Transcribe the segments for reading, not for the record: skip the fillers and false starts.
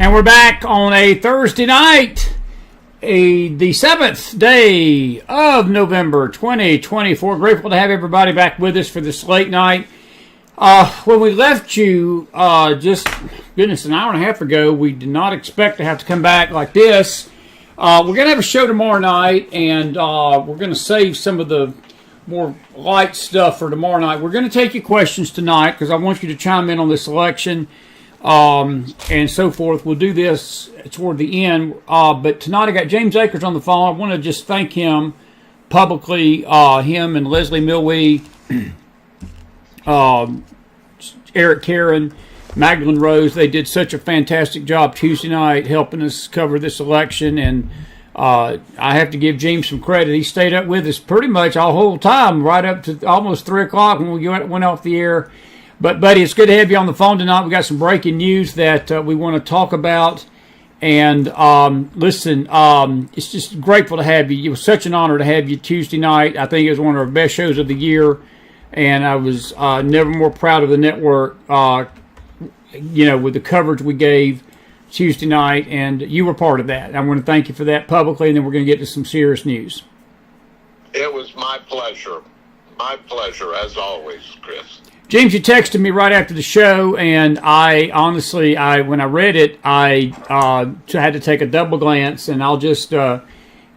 And we're back on a Thursday night, the 7th day of November 2024. Grateful to have everybody back with us for this late night. When we left you just, goodness, an hour and a half ago, we did not expect to have to come back like this. We're going to have a show tomorrow night, and we're going to save some of the more light stuff for tomorrow night. We're going to take your questions tonight because I want you to chime in on this election. And so forth. We'll do this toward the end. But tonight I got James Akers on the phone. I want to just thank him publicly, him and Leslie Milwee, Eric Karen, Magdalene Rose. They did such a fantastic job Tuesday night helping us cover this election. And I have to give Jeemes some credit. He stayed up with us pretty much all whole time, right up to almost 3 o'clock when we went off the air. But, buddy, it's good to have you on the phone tonight. We got some breaking news that we want to talk about. And listen, it's just grateful to have you. It was such an honor to have you Tuesday night. I think it was one of our best shows of the year. And I was never more proud of the network, with the coverage we gave Tuesday night. And you were part of that. I want to thank you for that publicly. And then we're going to get to some serious news. It was my pleasure. My pleasure, as always, Chris. James, you texted me right after the show, and I honestly, when I read it, I had to take a double glance, and I'll just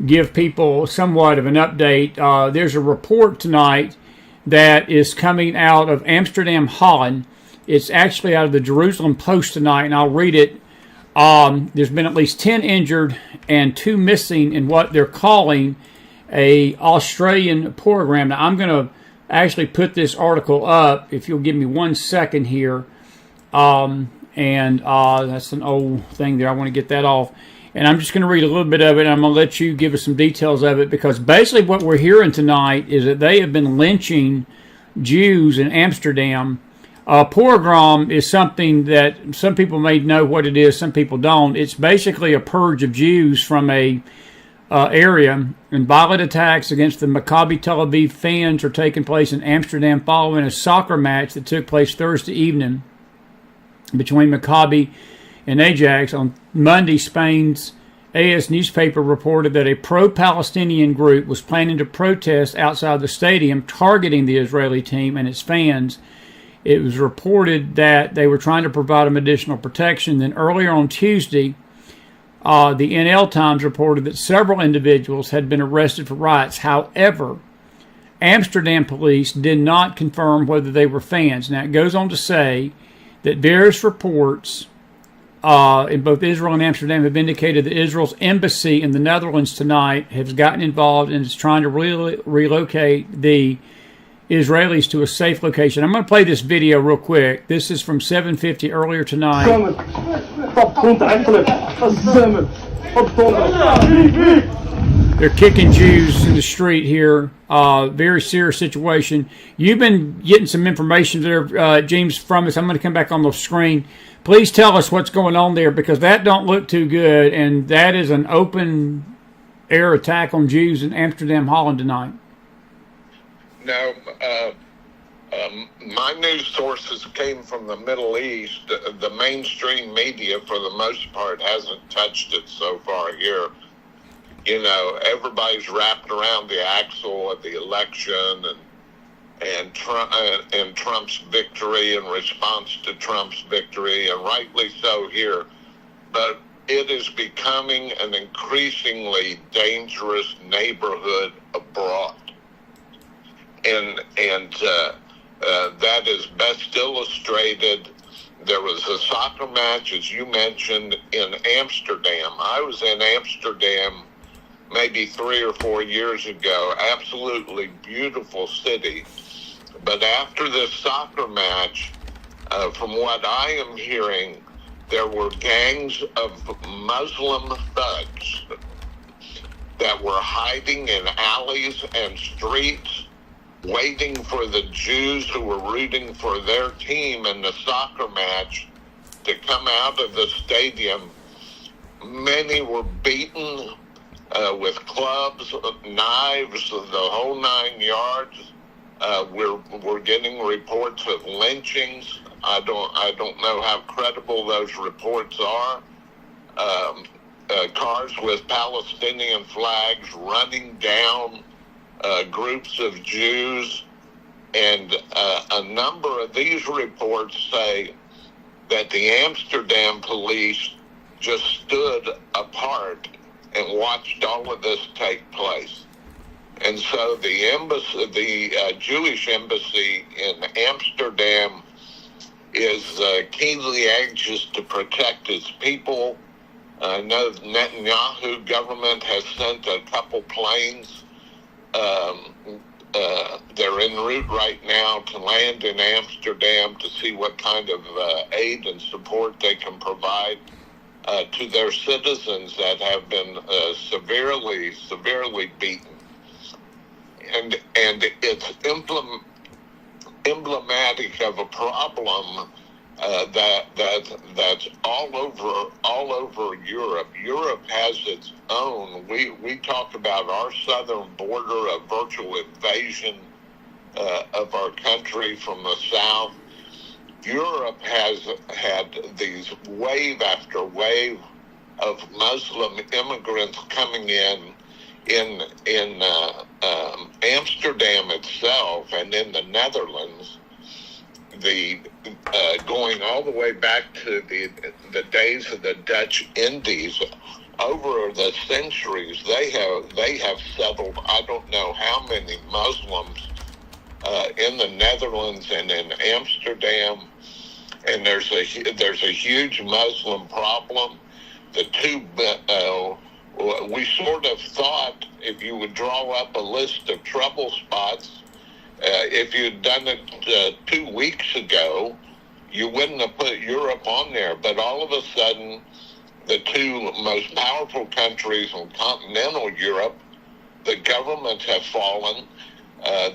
give people somewhat of an update. There's a report tonight that is coming out of Amsterdam, Holland. It's actually out of the Jerusalem Post tonight, and I'll read it. There's been at least 10 injured and 2 missing in what they're calling a Australian pogrom. Now, I'm going to actually put this article up, if you'll give me 1 second here. That's an old thing there. I want to get that off. And I'm just going to read a little bit of it, and I'm going to let you give us some details of it, because basically what we're hearing tonight is that they have been lynching Jews in Amsterdam. Pogrom is something that some people may know what it is, some people don't. It's basically a purge of Jews from a area, and violent attacks against the Maccabi Tel Aviv fans are taking place in Amsterdam following a soccer match that took place Thursday evening between Maccabi and Ajax. On Monday, Spain's AS newspaper reported that a pro-Palestinian group was planning to protest outside the stadium, targeting the Israeli team and its fans. It was reported that they were trying to provide them additional protection. Then earlier on Tuesday, the NL Times reported that several individuals had been arrested for riots. However, Amsterdam police did not confirm whether they were fans. Now, it goes on to say that various reports in both Israel and Amsterdam have indicated that Israel's embassy in the Netherlands tonight has gotten involved and is trying to relocate the Israelis to a safe location. I'm going to play this video real quick. This is from 7:50 earlier tonight. They're kicking Jews in the street here. Very serious situation. You've been getting some information there, James, from us. I'm going to come back on the screen. Please tell us what's going on there, because that don't look too good, and that is an open air attack on Jews in Amsterdam, Holland tonight. Now, my news sources came from the Middle East. The mainstream media, for the most part, hasn't touched it so far here. You know, everybody's wrapped around the axle of the election and Trump's victory in response to Trump's victory, and rightly so here. But it is becoming an increasingly dangerous neighborhood abroad. And that is best illustrated. There was a soccer match, as you mentioned, in Amsterdam. I was in Amsterdam maybe 3 or 4 years ago. Absolutely beautiful city. But after this soccer match, from what I am hearing, there were gangs of Muslim thugs that were hiding in alleys and streets, waiting for the Jews who were rooting for their team in the soccer match to come out of the stadium. Many were beaten with clubs, knives, the whole 9 yards. We're getting reports of lynchings. I don't know how credible those reports are, cars with Palestinian flags running down groups of Jews. And a number of these reports say that the Amsterdam police just stood apart and watched all of this take place. And so the embassy, the Jewish embassy in Amsterdam, is keenly anxious to protect its people. I know the Netanyahu government has sent a couple planes. They're en route right now to land in Amsterdam to see what kind of aid and support they can provide to their citizens that have been severely beaten. And it's emblematic of a problem that's all over Europe. Europe has its own. We talk about our southern border, a virtual invasion of our country from the south. Europe has had these wave after wave of Muslim immigrants coming in Amsterdam itself and in the Netherlands. Going all the way back to the days of the Dutch Indies, over the centuries, they have settled I don't know how many Muslims in the Netherlands and in Amsterdam, and there's a huge Muslim problem. The two, we sort of thought if you would draw up a list of trouble spots. If you'd done it 2 weeks ago, you wouldn't have put Europe on there. But all of a sudden, the two most powerful countries in continental Europe, the governments have fallen.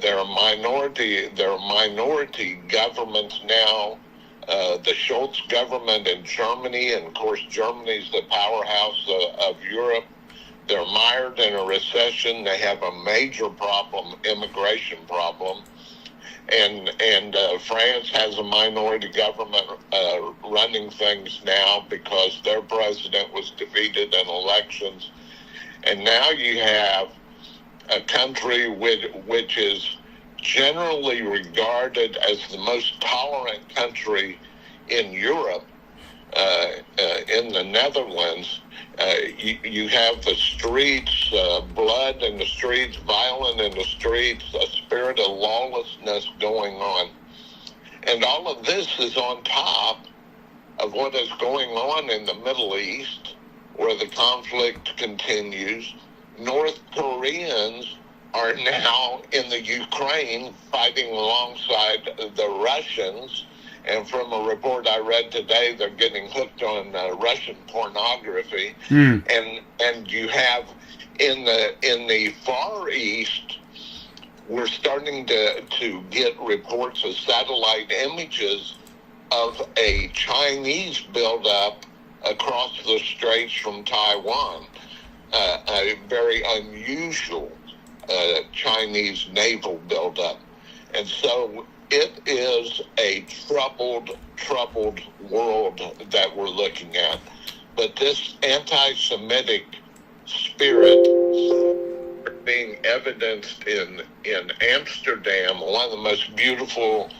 There are minority governments now. The Schultz government in Germany, and of course Germany's the powerhouse of Europe. They're mired in a recession. They have a major problem, immigration problem. And France has a minority government running things now because their president was defeated in elections. And now you have a country which is generally regarded as the most tolerant country in Europe, in the Netherlands. You have the streets, blood in the streets, violence in the streets, a spirit of lawlessness going on. And all of this is on top of what is going on in the Middle East, where the conflict continues. North Koreans are now in the Ukraine fighting alongside the Russians. And from a report I read today, they're getting hooked on Russian pornography. And you have in the Far East, we're starting to get reports of satellite images of a Chinese buildup across the straits from Taiwan, a very unusual Chinese naval buildup. And so it is a troubled world that we're looking at. But this anti-Semitic spirit being evidenced in Amsterdam, one of the most beautiful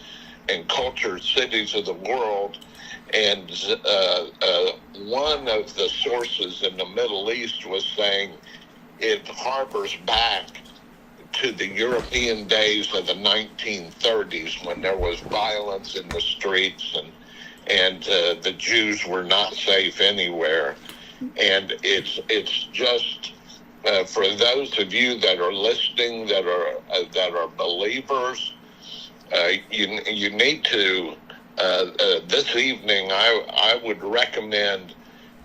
and cultured cities of the world, and one of the sources in the Middle East was saying it harbors back to the European days of the 1930s when there was violence in the streets and the Jews were not safe anywhere. And it's just for those of you that are listening that are believers, you need to this evening I would recommend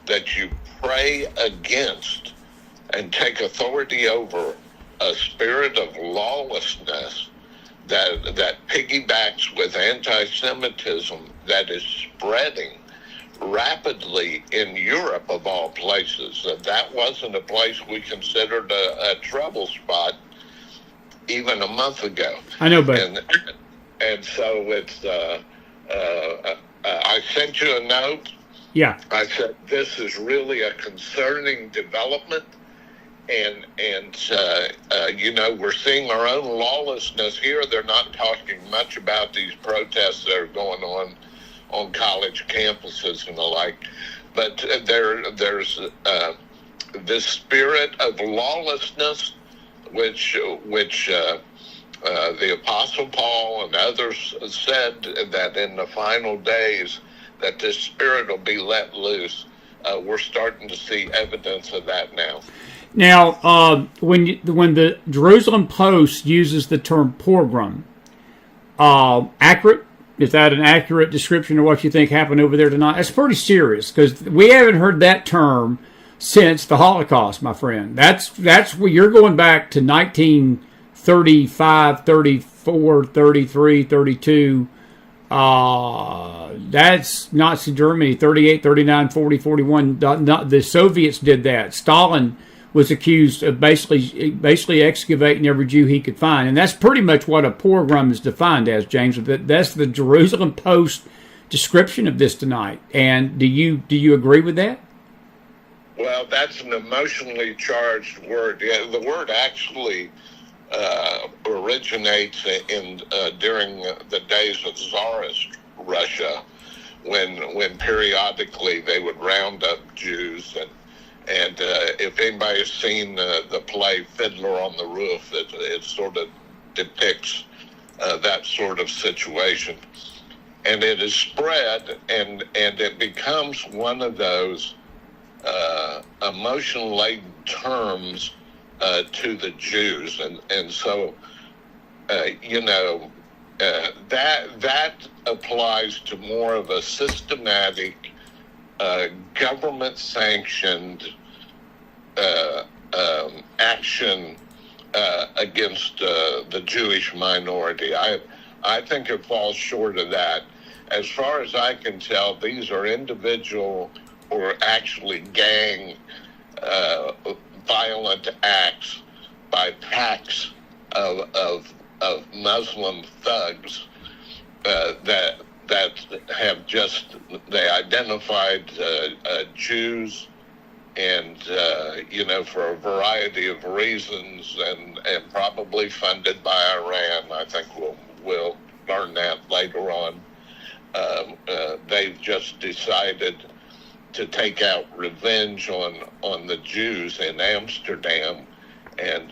that you pray against and take authority over a spirit of lawlessness that piggybacks with anti-Semitism that is spreading rapidly in Europe, of all places. That wasn't a place we considered a trouble spot even a month ago. I know, but and so it's I sent you a note Yeah. I said, this is really a concerning development. And we're seeing our own lawlessness here. They're not talking much about these protests that are going on college campuses and the like. But there's this spirit of lawlessness, which the Apostle Paul and others said that in the final days that this spirit will be let loose. We're starting to see evidence of that now. Now, when the Jerusalem Post uses the term pogrom, accurate? Is that an accurate description of what you think happened over there tonight? That's pretty serious, because we haven't heard that term since the Holocaust, my friend. That's where you're going back to 1935, 34, 33, 32. That's Nazi Germany, 38, 39, 40, 41. The Soviets did that. Stalin was accused of basically excavating every Jew he could find. And that's pretty much what a pogrom is defined as, James. That's the Jerusalem Post description of this tonight. And do you agree with that? Well, that's an emotionally charged word. Yeah, the word actually originates during the days of Tsarist Russia, when periodically they would round up Jews, and if anybody's seen the play Fiddler on the Roof, it sort of depicts that sort of situation, and it is spread, and it becomes one of those emotion-laden terms to the Jews, and so that applies to more of a systematic, government-sanctioned action against the Jewish minority. I think it falls short of that. As far as I can tell, these are individual or actually gang violent acts by packs of Muslim thugs that have they identified Jews, and for a variety of reasons, and probably funded by Iran. I think we'll learn that later on. They've just decided to take out revenge on the Jews in Amsterdam, and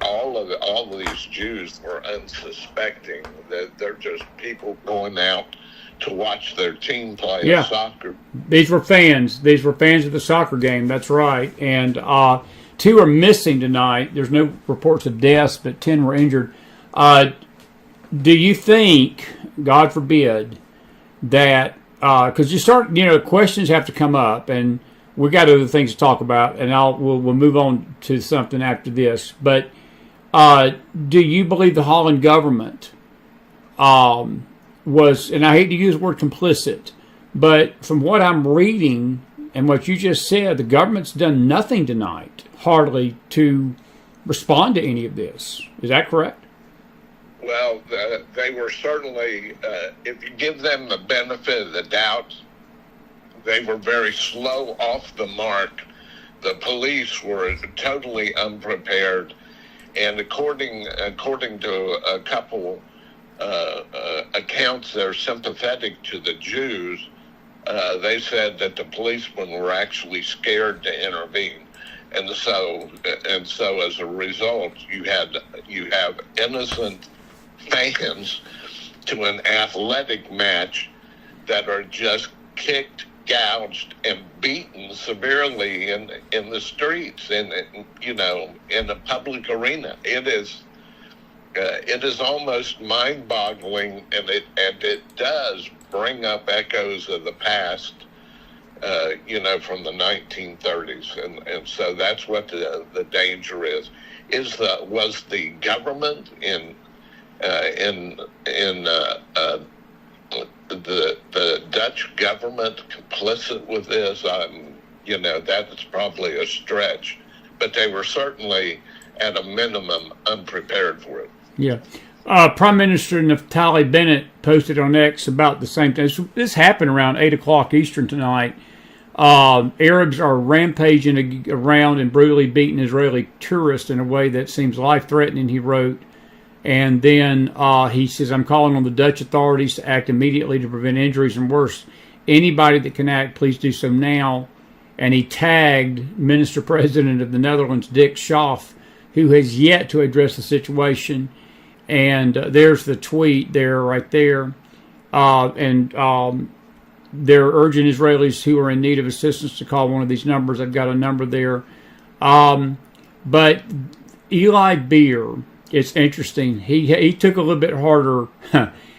all of these Jews were unsuspecting. They're just people going out to watch their team play soccer. These were fans. These were fans of the soccer game. That's right. And 2 are missing tonight. There's no reports of deaths, but 10 were injured. Do you think, God forbid, that because you start, questions have to come up, and we got other things to talk about, and we'll move on to something after this. But do you believe the Holland government was, and I hate to use the word complicit, but from what I'm reading and what you just said, the government's done nothing tonight, hardly, to respond to any of this. Is that correct? Well, they were certainly, if you give them the benefit of the doubt, they were very slow off the mark. The police were totally unprepared, and according to a couple accounts that are sympathetic to the Jews, they said that the policemen were actually scared to intervene, and so as a result, you have innocent fans to an athletic match that are just kicked, gouged, and beaten severely in the streets, in a public arena. It is almost mind-boggling, and it does bring up echoes of the past, from the 1930s, and so that's what the danger is. Was the government in the Dutch government complicit with this? That's probably a stretch, but they were certainly, at a minimum, unprepared for it. Yeah. Prime Minister Naftali Bennett posted on X about the same thing. This happened around 8 o'clock Eastern tonight. Arabs are rampaging around and brutally beating Israeli tourists in a way that seems life-threatening, he wrote. And then he says, I'm calling on the Dutch authorities to act immediately to prevent injuries and worse. Anybody that can act, please do so now. And he tagged Minister President of the Netherlands, Dick Schoof, who has yet to address the situation. And there's the tweet there, right there. They're urging Israelis who are in need of assistance to call one of these numbers. I've got a number there. But Eli Beer, it's interesting. He took a little bit harder.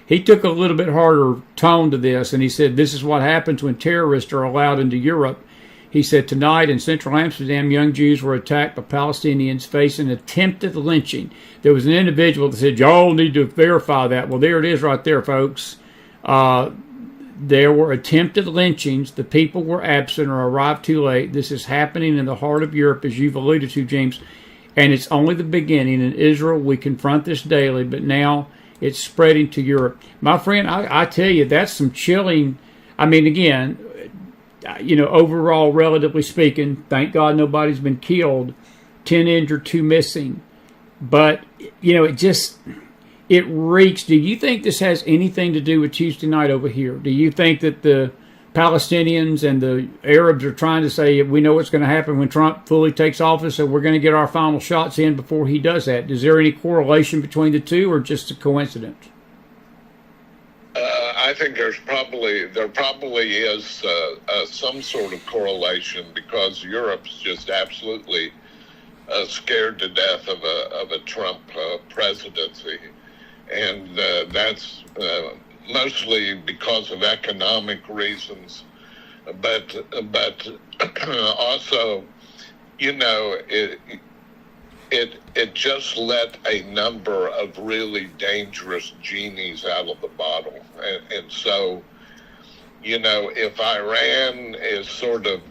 He took a little bit harder tone to this, and he said, "This is what happens when terrorists are allowed into Europe." He said, tonight in central Amsterdam, young Jews were attacked by Palestinians facing attempted lynching. There was an individual that said, y'all need to verify that. Well, there it is right there, folks. There were attempted lynchings. The people were absent or arrived too late. This is happening in the heart of Europe, as you've alluded to, Jeemes. And it's only the beginning. In Israel, we confront this daily, but now it's spreading to Europe. My friend, I tell you, that's some chilling. I mean, again, overall, relatively speaking, thank God nobody's been killed. 10 injured, 2 missing. But, it reeks. Do you think this has anything to do with Tuesday night over here? Do you think that the Palestinians and the Arabs are trying to say, we know what's going to happen when Trump fully takes office, so we're going to get our final shots in before he does that? Is there any correlation between the two, or just a coincidence? I think there probably is some sort of correlation, because Europe's just absolutely scared to death of a Trump presidency, and that's mostly because of economic reasons, but also, it just let a number of really dangerous genies out of the bottle. And so, if Iran is sort of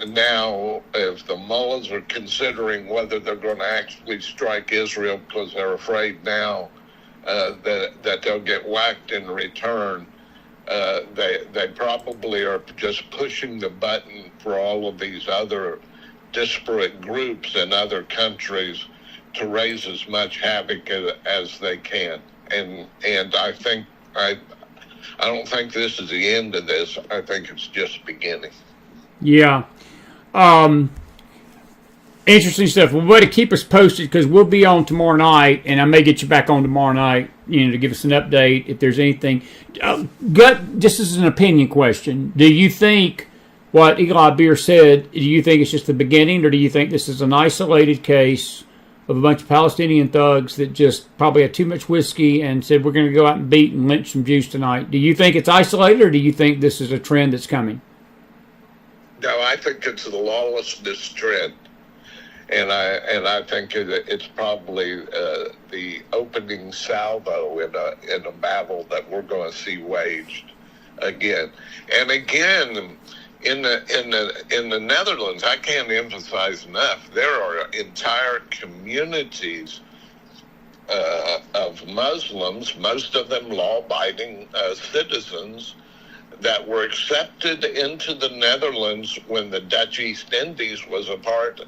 now, if the mullahs are considering whether they're going to actually strike Israel because they're afraid now that they'll get whacked in return, they probably are just pushing the button for all of these other disparate groups in other countries to raise as much havoc as they can. And I don't think this is the end of this. I think it's just beginning. Yeah. Interesting stuff. Well, better keep us posted, because we'll be on tomorrow night, and I may get you back on tomorrow night, to give us an update if there's anything. Just as an opinion question, do you think what Eli Beer said, do you think it's just the beginning, or do you think this is an isolated case of a bunch of Palestinian thugs that just probably had too much whiskey and said, we're going to go out and beat and lynch some Jews tonight? Do you think it's isolated, or do you think this is a trend that's coming? No, I think it's the lawlessness trend. And I think it's probably the opening salvo in a battle that we're going to see waged again. And again, in the Netherlands, I can't emphasize enough, there are entire communities of Muslims, most of them law-abiding citizens, that were accepted into the Netherlands when the Dutch East Indies was a part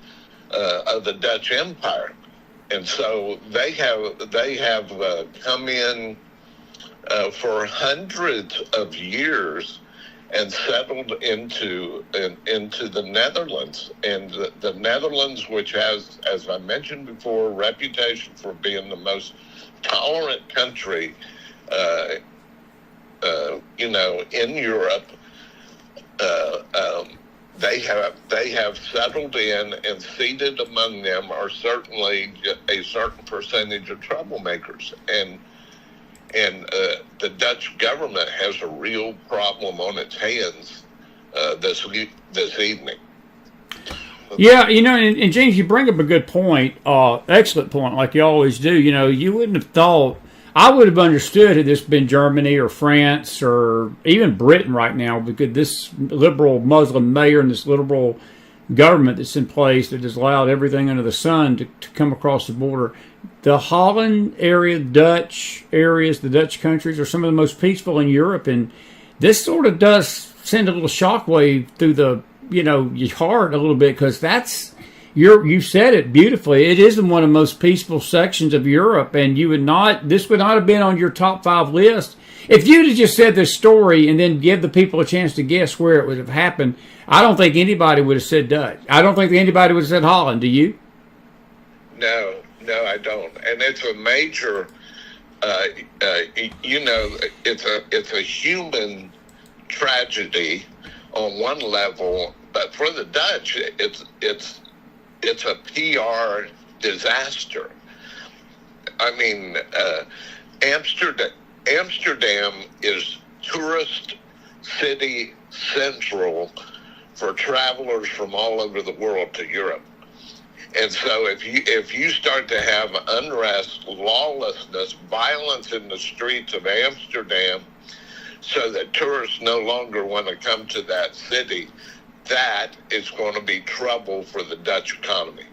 of the Dutch Empire, and so they have come in for hundreds of years and settled into the Netherlands. And the Netherlands, which has, as I mentioned before, a reputation for being the most tolerant country, in Europe, they have settled in, and seated among them are certainly a certain percentage of troublemakers, and the Dutch government has a real problem on its hands this evening. Yeah, and James, you bring up a good point, excellent point, like you always do. You wouldn't have thought. I would have understood had this been Germany or France or even Britain right now, because this liberal Muslim mayor and this liberal government that's in place that has allowed everything under the sun to come across the border. the Holland area, Dutch areas, the Dutch countries are some of the most peaceful in Europe, and this sort of does send a little shockwave through the your heart a little bit, because that's you said it beautifully. It is one of the most peaceful sections of Europe, and this would not have been on your top 5 list if you'd have just said this story and then give the people a chance to guess where it would have happened. I don't think anybody would have said Dutch. I don't think anybody would have said Holland. Do you? No, I don't. And it's a major, it's a human tragedy on one level, but for the Dutch, it's a PR disaster. I mean, Amsterdam is tourist city central for travelers from all over the world to Europe. And so if you start to have unrest, lawlessness, violence in the streets of Amsterdam, so that tourists no longer want to come to that city, that is going to be trouble for the Dutch economy.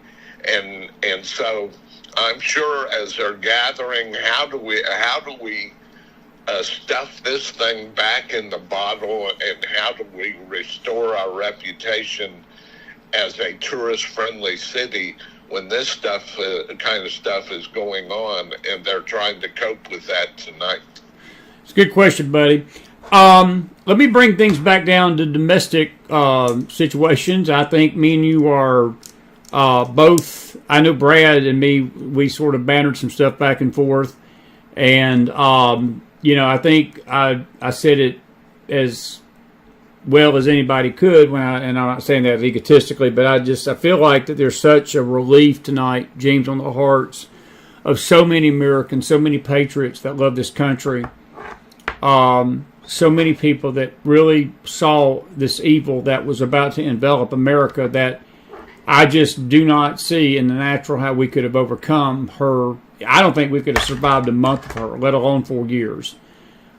And so I'm sure as they're gathering, how do we stuff this thing back in the bottle, and how do we restore our reputation as a tourist-friendly city when this kind of stuff is going on, and they're trying to cope with that tonight? It's a good question, buddy. Let me bring things back down to domestic situations. I think me and you are both, I know Brad and me, we sort of bantered some stuff back and forth. And, I think I said it as well as anybody could and I'm not saying that egotistically, but I feel like that there's such a relief tonight, Jeemes, on the hearts of so many Americans, so many patriots that love this country. So many people that really saw this evil that was about to envelop America, that I just do not see in the natural how we could have overcome her. I don't think we could have survived a month of her, let alone 4 years.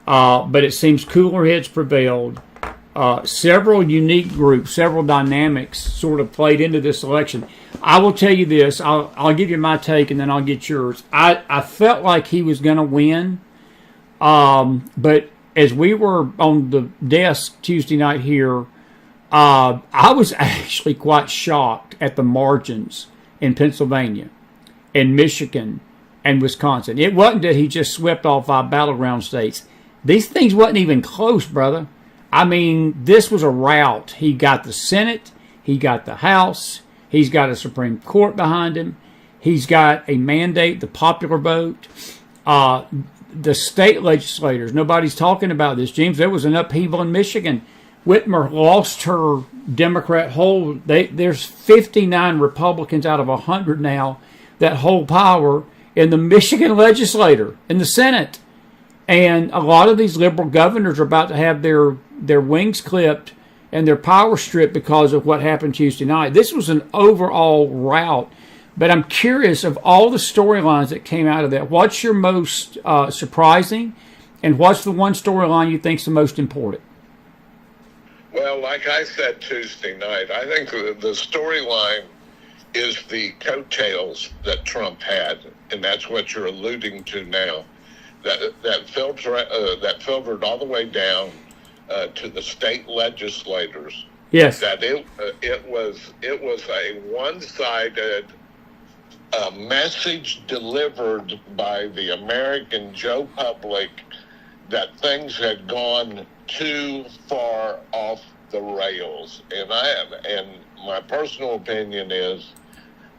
But it seems cooler heads prevailed. Several unique groups, several dynamics sort of played into this election. I will tell you this. I'll give you my take, and then I'll get yours. I felt like he was going to win. But as we were on the desk Tuesday night here, I was actually quite shocked at the margins in Pennsylvania and Michigan and Wisconsin. It wasn't that he just swept all 5 battleground states. These things wasn't even close, brother. I mean, this was a rout. He got the Senate. He got the House. He's got a Supreme Court behind him. He's got a mandate, the popular vote. The state legislators, nobody's talking about this, James. There was an upheaval in Michigan. Whitmer lost her Democrat hold. There's 59 Republicans out of 100 now that hold power in the Michigan legislature, in the Senate. And a lot of these liberal governors are about to have their wings clipped and their power stripped because of what happened Tuesday night. This was an overall rout. But I'm curious, of all the storylines that came out of that, what's your most surprising, and what's the one storyline you think's the most important? Well, like I said Tuesday night, I think the storyline is the coattails that Trump had, and that's what you're alluding to now. That filtered all the way down to the state legislators. Yes. That it was a one-sided message delivered by the American Joe public that things had gone too far off the rails, and my personal opinion is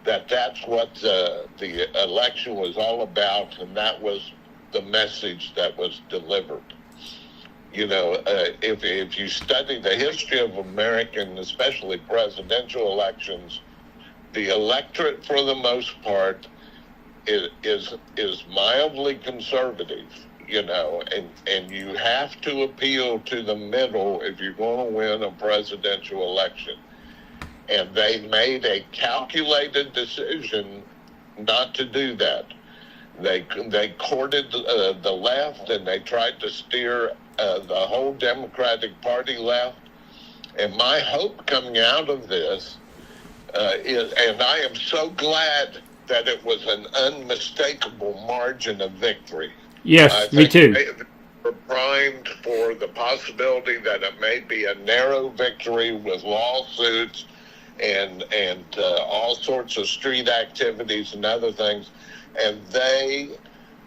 that that's what the election was all about, and that was the message that was delivered. If you study the history of American, especially presidential elections, the electorate, for the most part, is mildly conservative, and you have to appeal to the middle if you're going to win a presidential election. And they made a calculated decision not to do that. They courted the left, and they tried to steer the whole Democratic Party left. And my hope coming out of this is, and I am so glad that it was an unmistakable margin of victory. Yes, me too. They were primed for the possibility that it may be a narrow victory with lawsuits and all sorts of street activities and other things. And they,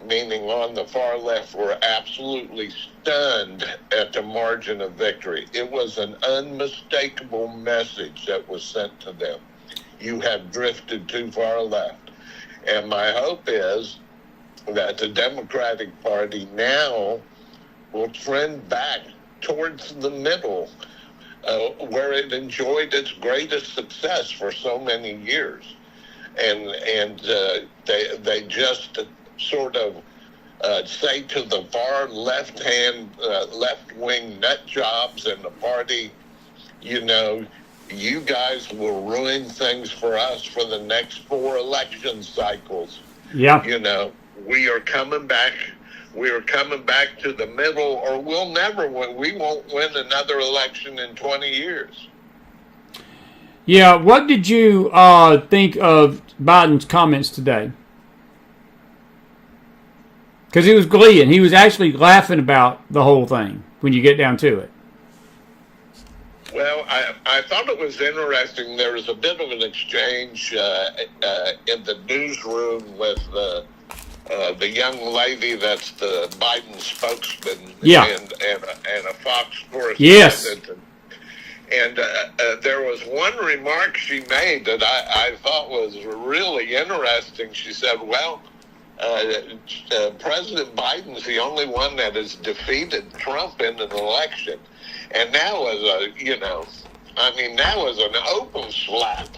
meaning on the far left, were absolutely stunned at the margin of victory. It was an unmistakable message that was sent to them. You have drifted too far left. And my hope is that the Democratic Party now will trend back towards the middle, where it enjoyed its greatest success for so many years. And they just sort of say to the far left-wing nut jobs in the party, you guys will ruin things for us for the next 4 election cycles. Yeah. We are coming back. We are coming back to the middle, or we'll never win. We won't win another election in 20 years. Yeah. What did you think of Biden's comments today? Because he was gleeing. He was actually laughing about the whole thing when you get down to it. Well, I thought it was interesting. There was a bit of an exchange in the newsroom with the young lady that's the Biden spokesman, and a Fox correspondent. Yes. And there was one remark she made that I thought was really interesting. She said, well, President Biden's the only one that has defeated Trump in an election. And that was that was an open slap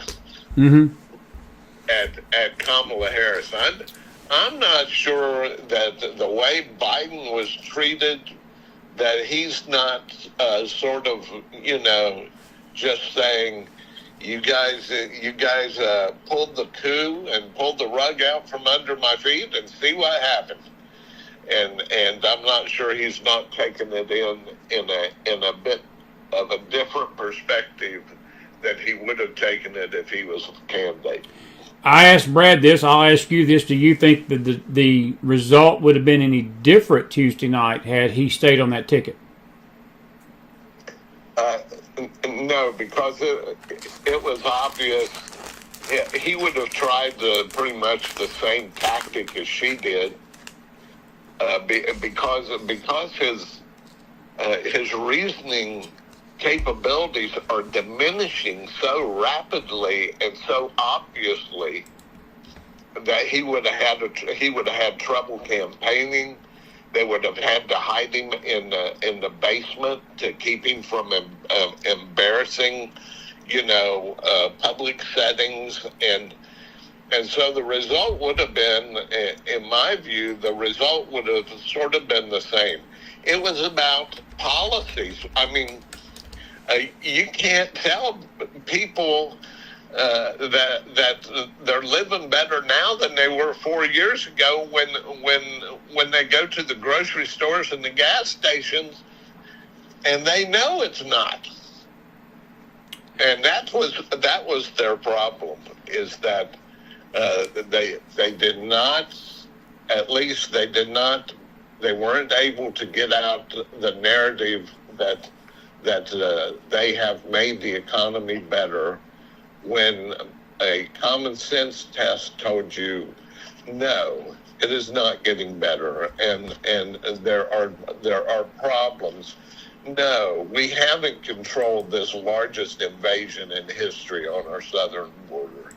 at Kamala Harris. I'm not sure that the way Biden was treated, that he's not sort of, just saying, you guys pulled the coup and pulled the rug out from under my feet and see what happened. And I'm not sure he's not taking it in a bit of a different perspective than he would have taken it if he was a candidate. I asked Brad this. I'll ask you this. Do you think that the result would have been any different Tuesday night had he stayed on that ticket? No, because it was obvious. He would have tried pretty much the same tactic as she did. Because his reasoning capabilities are diminishing so rapidly and so obviously that he would have had trouble campaigning. They would have had to hide him in the basement to keep him from embarrassing, public settings. And so the result would have been, in my view, the result would have sort of been the same. It was about policies. I mean, you can't tell people that they're living better now than they were 4 years ago when they go to the grocery stores and the gas stations, and they know it's not. And that was their problem, is that they did not, at least they weren't able to get out the narrative that they have made the economy better, when a common sense test told you, no, it is not getting better, and there are problems. No, we haven't controlled this largest invasion in history on our southern border.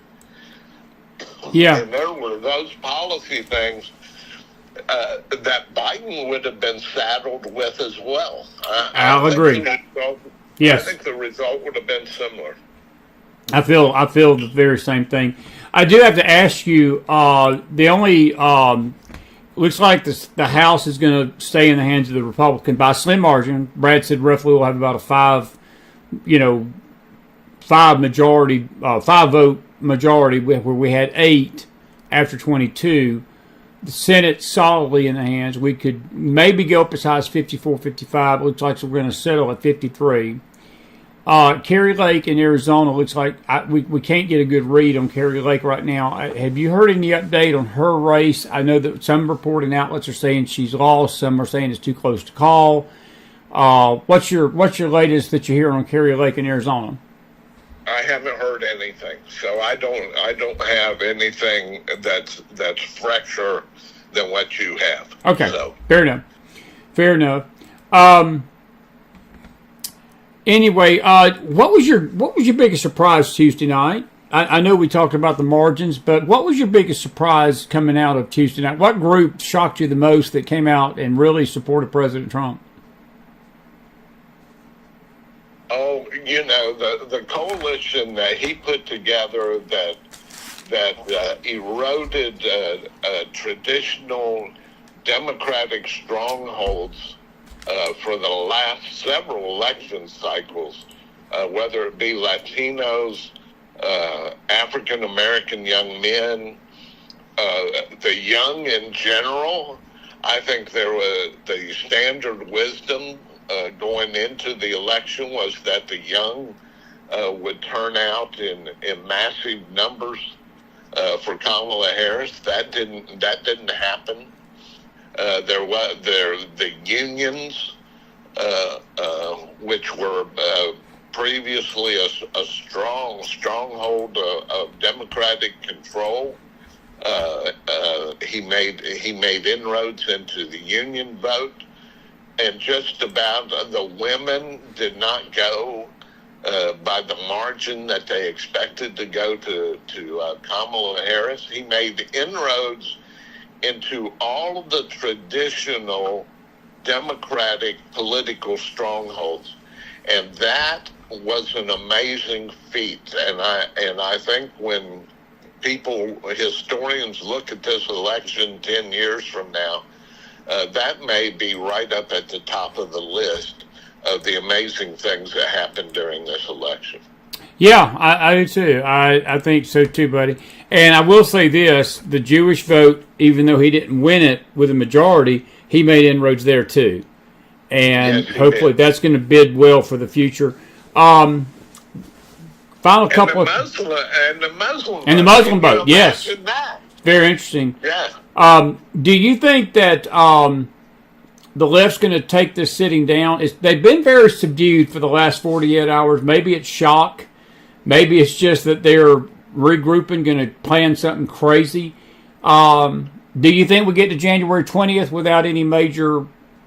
Yeah. And there were those policy things that Biden would have been saddled with as well. I'll agree. Yes. I think the result would have been similar. I feel the very same thing. I do have to ask you, the only looks like the House is going to stay in the hands of the Republican by a slim margin. Brad said roughly we'll have about a five vote majority, where we had 8 after 22. The Senate solidly in the hands. We could maybe go up as high as 54, 55. It looks like we're going to settle at 53. Kerry Lake in Arizona looks like we can't get a good read on Kerry Lake right now. Have you heard any update on her race? I know that some reporting outlets are saying she's lost. Some are saying it's too close to call. What's your latest that you hear on Kerry Lake in Arizona? I haven't heard anything, so I don't have anything that's fresher than what you have. Okay, so. Fair enough. Anyway, what was your biggest surprise Tuesday night? I know we talked about the margins, but what was your biggest surprise coming out of Tuesday night? What group shocked you the most that came out and really supported President Trump? Oh, the coalition that he put together that eroded traditional Democratic strongholds for the last several election cycles, whether it be Latinos, African American young men, the young in general. I think there was the standard wisdom going into the election was that the young would turn out in massive numbers for Kamala Harris. That didn't happen. The unions, which were previously a stronghold of Democratic control. He made inroads into the union vote, and just about the women did not go by the margin that they expected to go to Kamala Harris. He made inroads into all of the traditional Democratic political strongholds, and that was an amazing feat. And I think when historians look at this election 10 years from now, that may be right up at the top of the list of the amazing things that happened during this election. Yeah, I do too. I think so too, buddy. And I will say this, the Jewish vote, even though he didn't win it with a majority, he made inroads there too. And yes, hopefully that's going to bid well for the future. Final couple and the Muslim vote, yes. Very interesting. Yeah. Do you think that the left's going to take this sitting down? They've been very subdued for the last 48 hours. Maybe it's shock. Maybe it's just that they're regrouping, going to plan something crazy. Do you think we get to January 20th without any major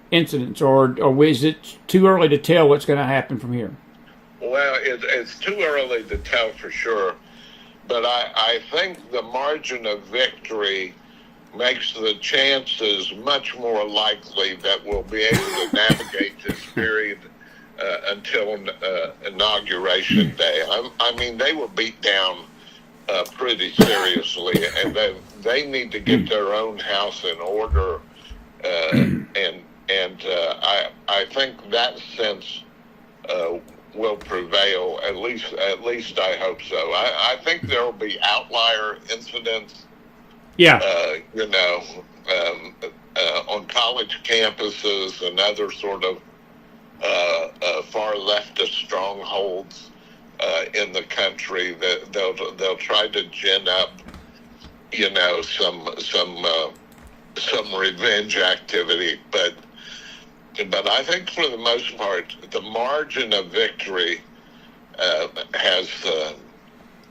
incidents, or is it too early to tell what's going to happen from here? Well, it's too early to tell for sure, but I think the margin of victory makes the chances much more likely that we'll be able to navigate this period until Inauguration Day. I mean, they were beat down pretty seriously, and they need to get their own house in order, and I think that sense will prevail. At least I hope so. I think there will be outlier incidents. Yeah. On college campuses and other sort of far leftist strongholds in the country, that they'll try to gin up, some revenge activity, but I think for the most part, the margin of victory has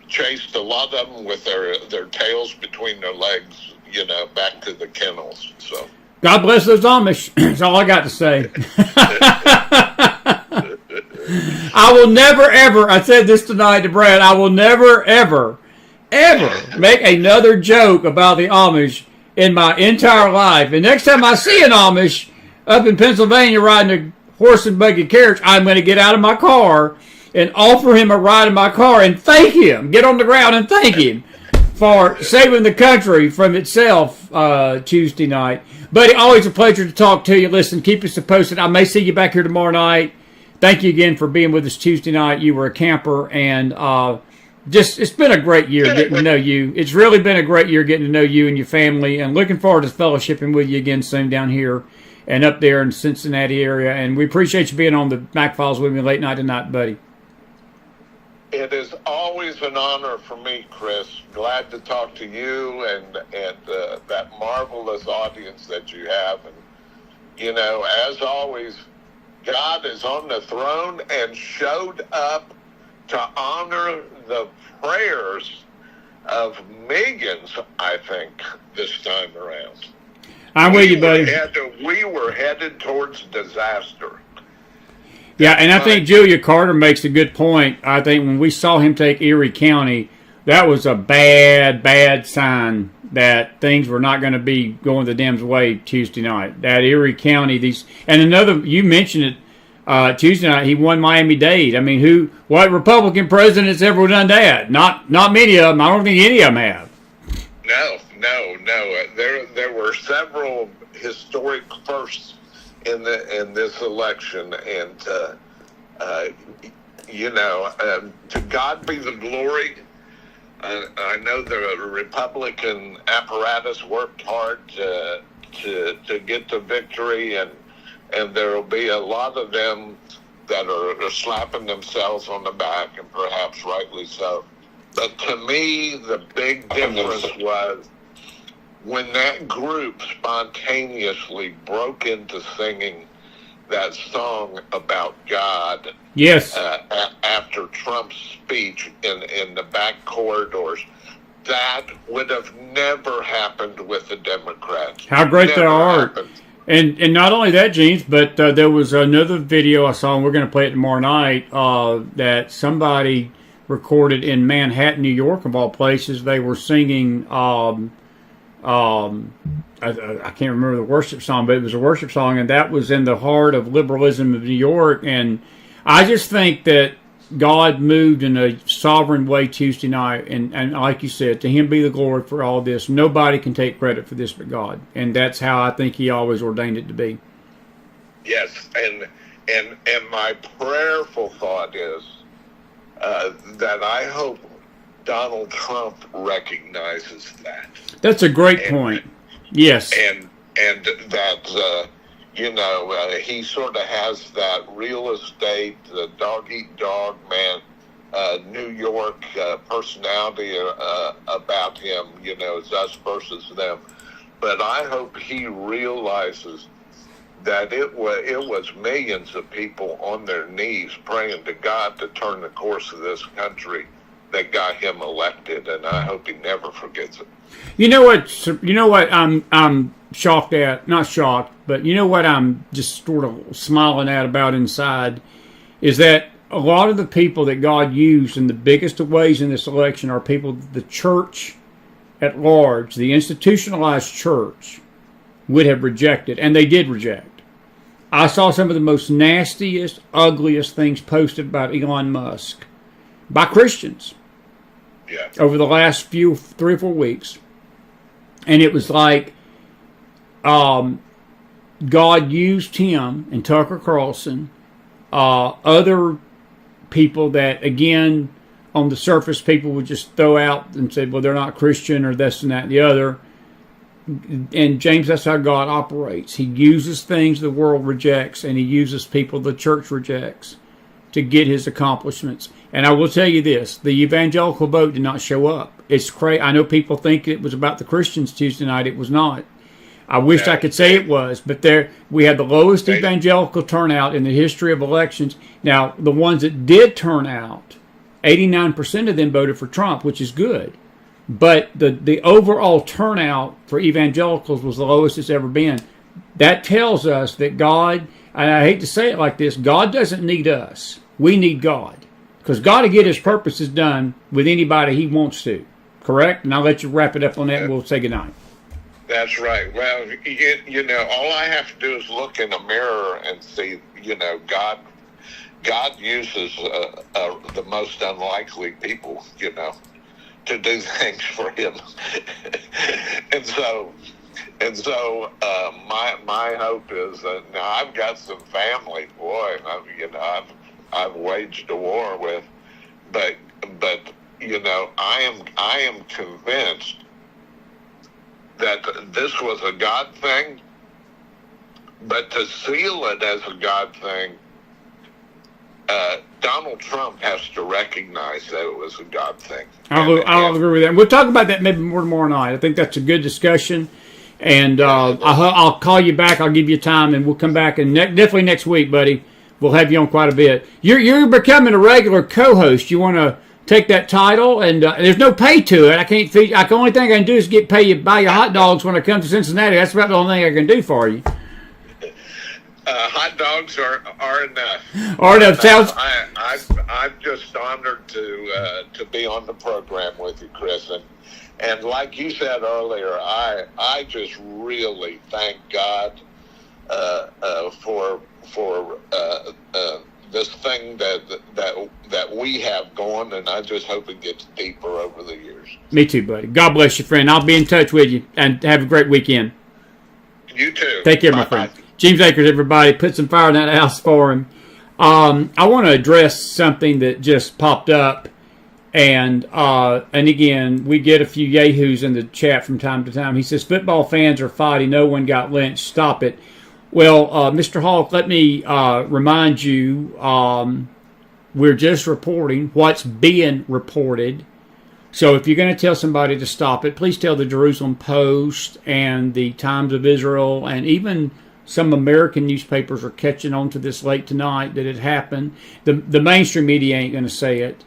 chased a lot of them with their tails between their legs, back to the kennels. So God bless those Amish. That's all I got to say. I will never, ever, I said this tonight to Brad, I will never, ever make another joke about the Amish in my entire life. And next time I see an Amish up in Pennsylvania riding a horse and buggy carriage, I'm going to get out of my car and offer him a ride in my car and thank him. Get on the ground and thank him for saving the country from itself Tuesday night. Buddy, always a pleasure to talk to you. Listen, keep us posted. I may see you back here tomorrow night. Thank you again for being with us Tuesday night. You were a camper, and it's been a great year getting to know you. It's really been a great year getting to know you and your family, and looking forward to fellowshipping with you again soon down here and up there in the Cincinnati area. And we appreciate you being on the McFiles with me late night tonight, buddy. It is always an honor for me, Chris. Glad to talk to you and that marvelous audience that you have. And, you know, as always, God is on the throne and showed up to honor the prayers of millions, I think, this time around. I'm with you, buddy. We were headed towards disaster. Yeah, and I think Julia Carter makes a good point. I think when we saw him take Erie County, that was a bad, bad sign that things were not going to be going the Dems' way Tuesday night. That Erie County, you mentioned it Tuesday night, he won Miami-Dade. I mean, what Republican presidents ever done that? Not many of them. I don't think any of them have. No. There were several historic firsts in this election, and to God be the glory. I know the Republican apparatus worked hard to get the victory, and there will be a lot of them that are slapping themselves on the back, and perhaps rightly so. But to me, the big difference was when that group spontaneously broke into singing that song about God. Yes. After Trump's speech in the back corridors. That would have never happened with the Democrats. How great they are. And not only that, Jeemes, but there was another video I saw, and we're going to play it tomorrow night, that somebody recorded in Manhattan, New York, of all places. They were singing, I can't remember the worship song, but it was a worship song, and that was in the heart of liberalism of New York. And I just think that God moved in a sovereign way Tuesday night, and like you said, to Him be the glory for all this. Nobody can take credit for this but God, and that's how I think He always ordained it to be. Yes, and my prayerful thought is that I hope Donald Trump recognizes that. That's a great point. Yes, and that he sort of has that real estate, the dog-eat-dog man, New York personality about him. It's us versus them. But I hope he realizes that it was millions of people on their knees praying to God to turn the course of this country that got him elected, and I hope he never forgets it. You know what I'm shocked at? Not shocked, but you know what I'm just sort of smiling at about inside is that a lot of the people that God used in the biggest of ways in this election are people the church at large, the institutionalized church, would have rejected, and they did reject. I saw some of the most nastiest, ugliest things posted about Elon Musk by Christians. Yeah. Over the last 3 or 4 weeks. And it was like God used him and Tucker Carlson, other people that, again, on the surface, people would just throw out and say, well, they're not Christian or this and that and the other. And James, that's how God operates. He uses things the world rejects, and He uses people the church rejects to get His accomplishments. And I will tell you this, the evangelical vote did not show up. It's crazy. I know people think it was about the Christians Tuesday night. It was not. I wish I could say it was, but we had the lowest evangelical turnout in the history of elections. Now, the ones that did turn out, 89% of them voted for Trump, which is good. But the overall turnout for evangelicals was the lowest it's ever been. That tells us that God, and I hate to say it like this, God doesn't need us. We need God. Because God will get His purposes done with anybody He wants to. Correct? And I'll let you wrap it up on that and we'll say goodnight. That's right. Well, all I have to do is look in a mirror and see, God uses the most unlikely people, to do things for Him. and so my hope is that now I've got some family, boy, I've waged a war with, but I am convinced that this was a God thing, but to seal it as a God thing, Donald Donald Trump has to recognize that it was a God thing. I'll agree with that. We'll talk about that maybe more tomorrow night. I think that's a good discussion. And I'll call you back. I'll give you time, and we'll come back. And definitely next week, buddy, we'll have you on quite a bit. You're becoming a regular co-host. You want to take that title? And there's no pay to it. I can't feed. The only thing I can do is buy you hot dogs when I come to Cincinnati. That's about the only thing I can do for you. Hot dogs are enough. Are enough. Sounds. I'm just honored to be on the program with you, Chris, and like you said earlier, I just really thank God for this thing that we have going, and I just hope it gets deeper over the years. Me too, buddy. God bless you, friend. I'll be in touch with you, and have a great weekend. You too. Take care, my friend. Jeemes Akers, everybody. Put some fire in that house for him. I want to address something that just popped up. And again, we get a few yahoos in the chat from time to time. He says, football fans are fighting. No one got lynched. Stop it. Well, Mr. Hawk, let me remind you, we're just reporting what's being reported. So if you're going to tell somebody to stop it, please tell the Jerusalem Post and the Times of Israel, and even some American newspapers are catching on to this late tonight that it happened. The mainstream media ain't going to say it.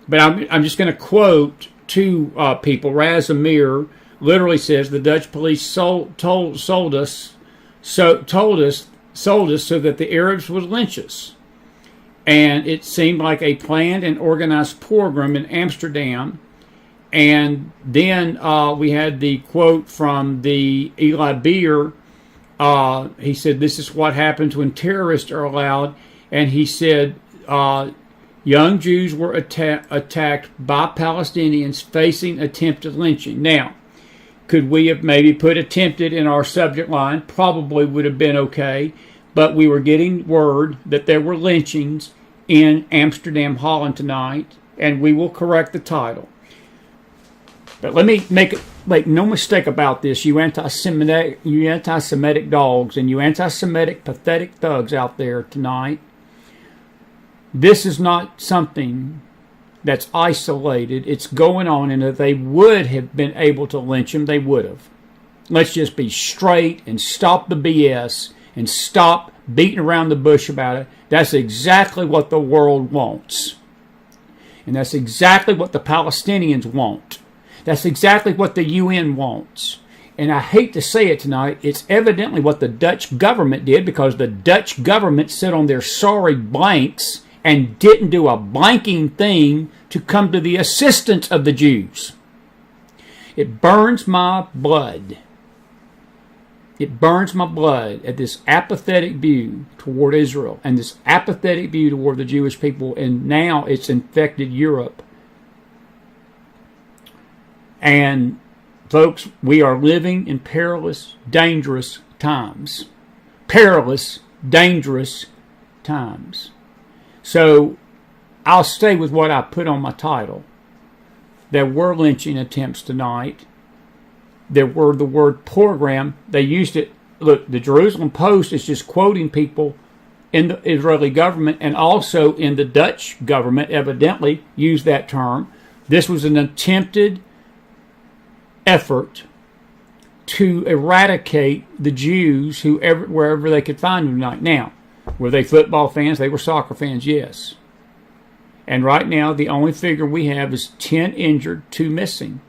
But I'm just going to quote two people. Raz Amir literally says the Dutch police sold us so that the Arabs would lynch us, and it seemed like a planned and organized pogrom in Amsterdam. And then we had the quote from the Eli Beer. He said, "This is what happens when terrorists are allowed," and he said. Young Jews were attacked by Palestinians facing attempted lynching. Now, could we have maybe put attempted in our subject line? Probably would have been okay. But we were getting word that there were lynchings in Amsterdam, Holland tonight, and we will correct the title. But let me make no mistake about this, you anti-Semitic dogs and you anti-Semitic pathetic thugs out there tonight. This is not something that's isolated. It's going on, and if they would have been able to lynch him, they would have. Let's just be straight and stop the BS and stop beating around the bush about it. That's exactly what the world wants. And that's exactly what the Palestinians want. That's exactly what the UN wants. And I hate to say it tonight, it's evidently what the Dutch government did, because the Dutch government sit on their sorry blanks and didn't do a blanking thing to come to the assistance of the Jews. It burns my blood. It burns my blood at this apathetic view toward Israel and this apathetic view toward the Jewish people, and now it's infected Europe. And folks, we are living in perilous, dangerous times. Perilous, dangerous times. So I'll stay with what I put on my title. There were lynching attempts tonight. There were the word pogrom. They used it. Look, the Jerusalem Post is just quoting people in the Israeli government, and also in the Dutch government evidently used that term. This was an attempted effort to eradicate the Jews wherever they could find them tonight. Now, were they football fans? They were soccer fans, yes. And right now, the only figure we have is 10 injured, 2 missing.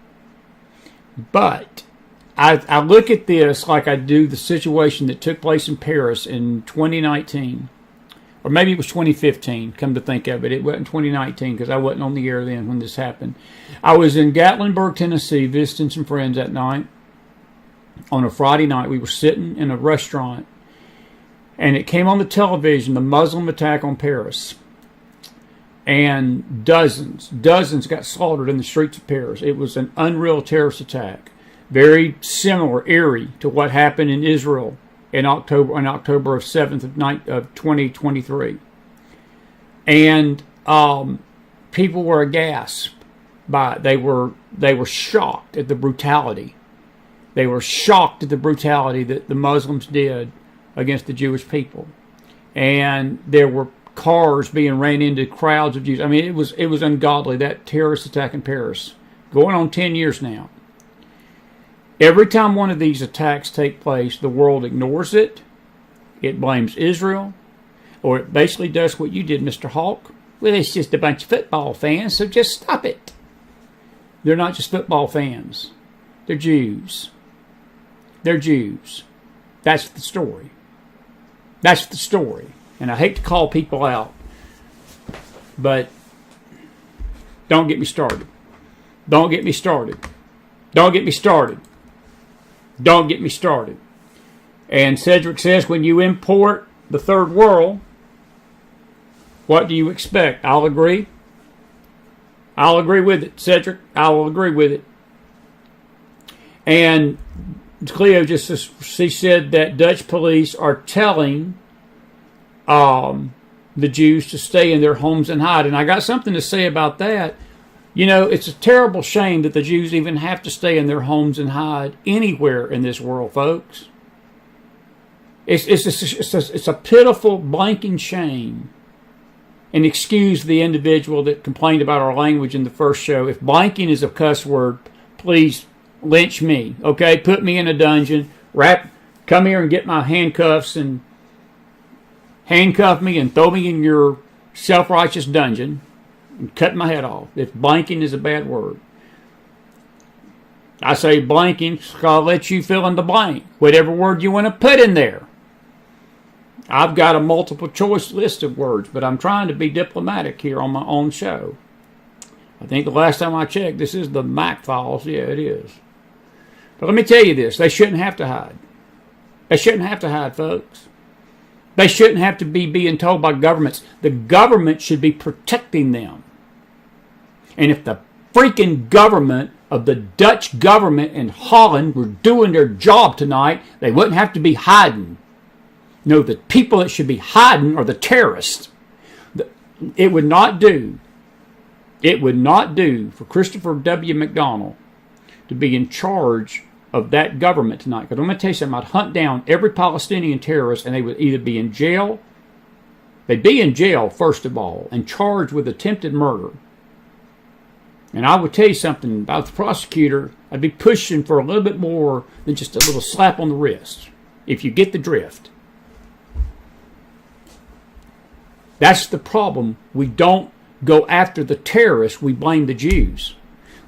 But I look at this like I do the situation that took place in Paris in 2019. Or maybe it was 2015, come to think of it. It wasn't 2019 because I wasn't on the air then when this happened. I was in Gatlinburg, Tennessee, visiting some friends that night. On a Friday night, we were sitting in a restaurant, and it came on the television, the Muslim attack on Paris. And dozens got slaughtered in the streets of Paris. It was an unreal terrorist attack. Very similar, eerie to what happened in Israel in October 7th of 2023. And people were aghast by it. They were shocked at the brutality. They were shocked at the brutality that the Muslims did against the Jewish people. And there were cars being ran into crowds of Jews. I mean, it was ungodly, that terrorist attack in Paris. Going on 10 years now. Every time one of these attacks take place, the world ignores it. It blames Israel. Or it basically does what you did, Mr. Hawk. Well, it's just a bunch of football fans, so just stop it. They're not just football fans. They're Jews. They're Jews. That's the story. That's the story. And I hate to call people out, but don't get me started. Don't get me started. Don't get me started. Don't get me started. And Cedric says, when you import the third world, what do you expect? I'll agree. I'll agree with it, Cedric. I will agree with it. And Cleo she said that Dutch police are telling the Jews to stay in their homes and hide. And I got something to say about that. You know, it's a terrible shame that the Jews even have to stay in their homes and hide anywhere in this world, folks. It's a pitiful, blanking shame. And excuse the individual that complained about our language in the first show. If blanking is a cuss word, please lynch me. Okay, put me in a dungeon. Come here and get my handcuffs and handcuff me and throw me in your self-righteous dungeon and cut my head off. If blanking is a bad word. I say blanking, so I'll let you fill in the blank. Whatever word you want to put in there. I've got a multiple choice list of words, but I'm trying to be diplomatic here on my own show. I think the last time I checked, this is the McFiles. Yeah, it is. But let me tell you this. They shouldn't have to hide. They shouldn't have to hide, folks. They shouldn't have to be being told by governments. The government should be protecting them. And if the freaking government of the Dutch government in Holland were doing their job tonight, they wouldn't have to be hiding. No, the people that should be hiding are the terrorists. It would not do for Christopher W. McDonald to be in charge of that government tonight. Because I'm going to tell you something. I'd hunt down every Palestinian terrorist and they would either be in jail. They'd be in jail, first of all, and charged with attempted murder. And I would tell you something about the prosecutor. I'd be pushing for a little bit more than just a little slap on the wrist, if you get the drift. That's the problem. We don't go after the terrorists. We blame the Jews.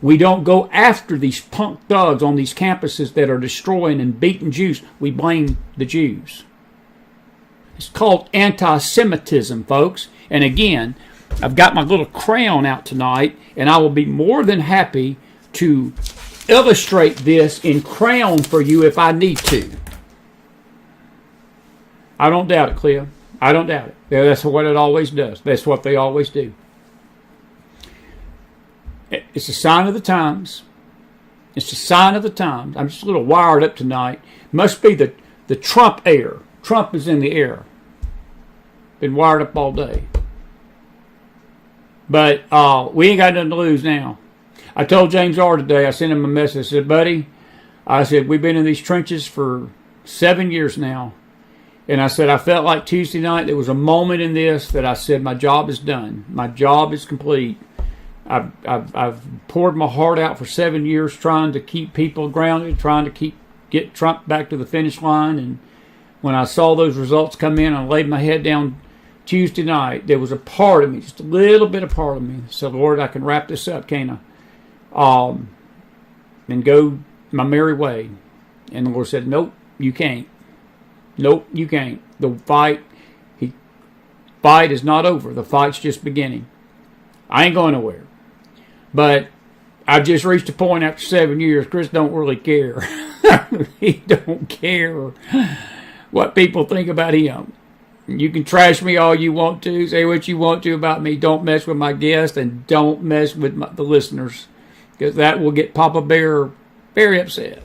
We don't go after these punk thugs on these campuses that are destroying and beating Jews. We blame the Jews. It's called anti-Semitism, folks. And again, I've got my little crayon out tonight, and I will be more than happy to illustrate this in crayon for you if I need to. I don't doubt it, Cleo. I don't doubt it. Yeah, that's what it always does. That's what they always do. It's a sign of the times. It's a sign of the times. I'm just a little wired up tonight. Must be the Trump air. Trump is in the air. Been wired up all day. But we ain't got nothing to lose now. I told James R. today, I sent him a message. I said, buddy, we've been in these trenches for 7 years now. And I said, I felt like Tuesday night, there was a moment in this that I said, my job is done. My job is complete. I've poured my heart out for 7 years trying to keep people grounded, trying to get Trump back to the finish line. And when I saw those results come in, I laid my head down Tuesday night. There was a part of me, just a little bit of part of me, said, Lord, I can wrap this up, can't I? And go my merry way. And the Lord said, nope, you can't. Nope, you can't. The fight is not over. The fight's just beginning. I ain't going nowhere. But I've just reached a point after 7 years, Chris don't really care. He don't care what people think about him. You can trash me all you want to, say what you want to about me. Don't mess with my guests and don't mess with the listeners, because that will get Papa Bear very upset.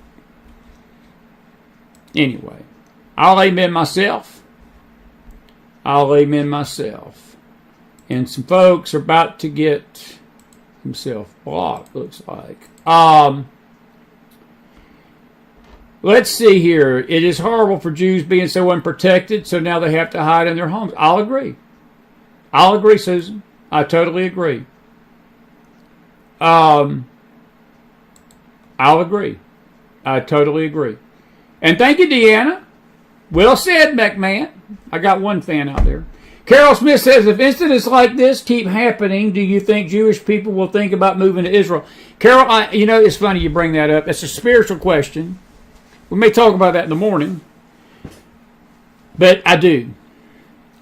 Anyway, I'll amen myself. I'll amen myself. And some folks are about to get himself blocked, looks like. Let's see here. It is horrible for Jews being so unprotected, so now they have to hide in their homes. I'll agree. I'll agree, Susan. I totally agree. I'll agree. I totally agree. And thank you, Deanna. Well said, McMahon. I got one fan out there. Carol Smith says, if incidents like this keep happening, do you think Jewish people will think about moving to Israel? Carol, it's funny you bring that up. It's a spiritual question. We may talk about that in the morning. But I do.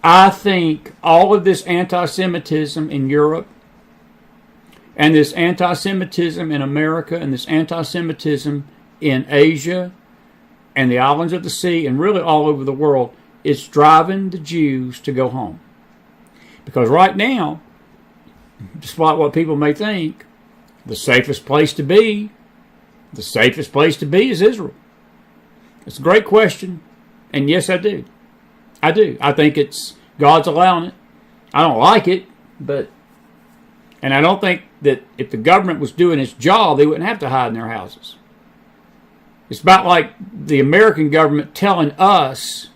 I think all of this anti-Semitism in Europe and this anti-Semitism in America and this anti-Semitism in Asia and the islands of the sea and really all over the world, it's driving the Jews to go home. Because right now, despite what people may think, the safest place to be is Israel. It's a great question. And yes, I do. I do. I think it's God's allowing it. I don't like it, and I don't think that if the government was doing its job, they wouldn't have to hide in their houses. It's about like the American government telling us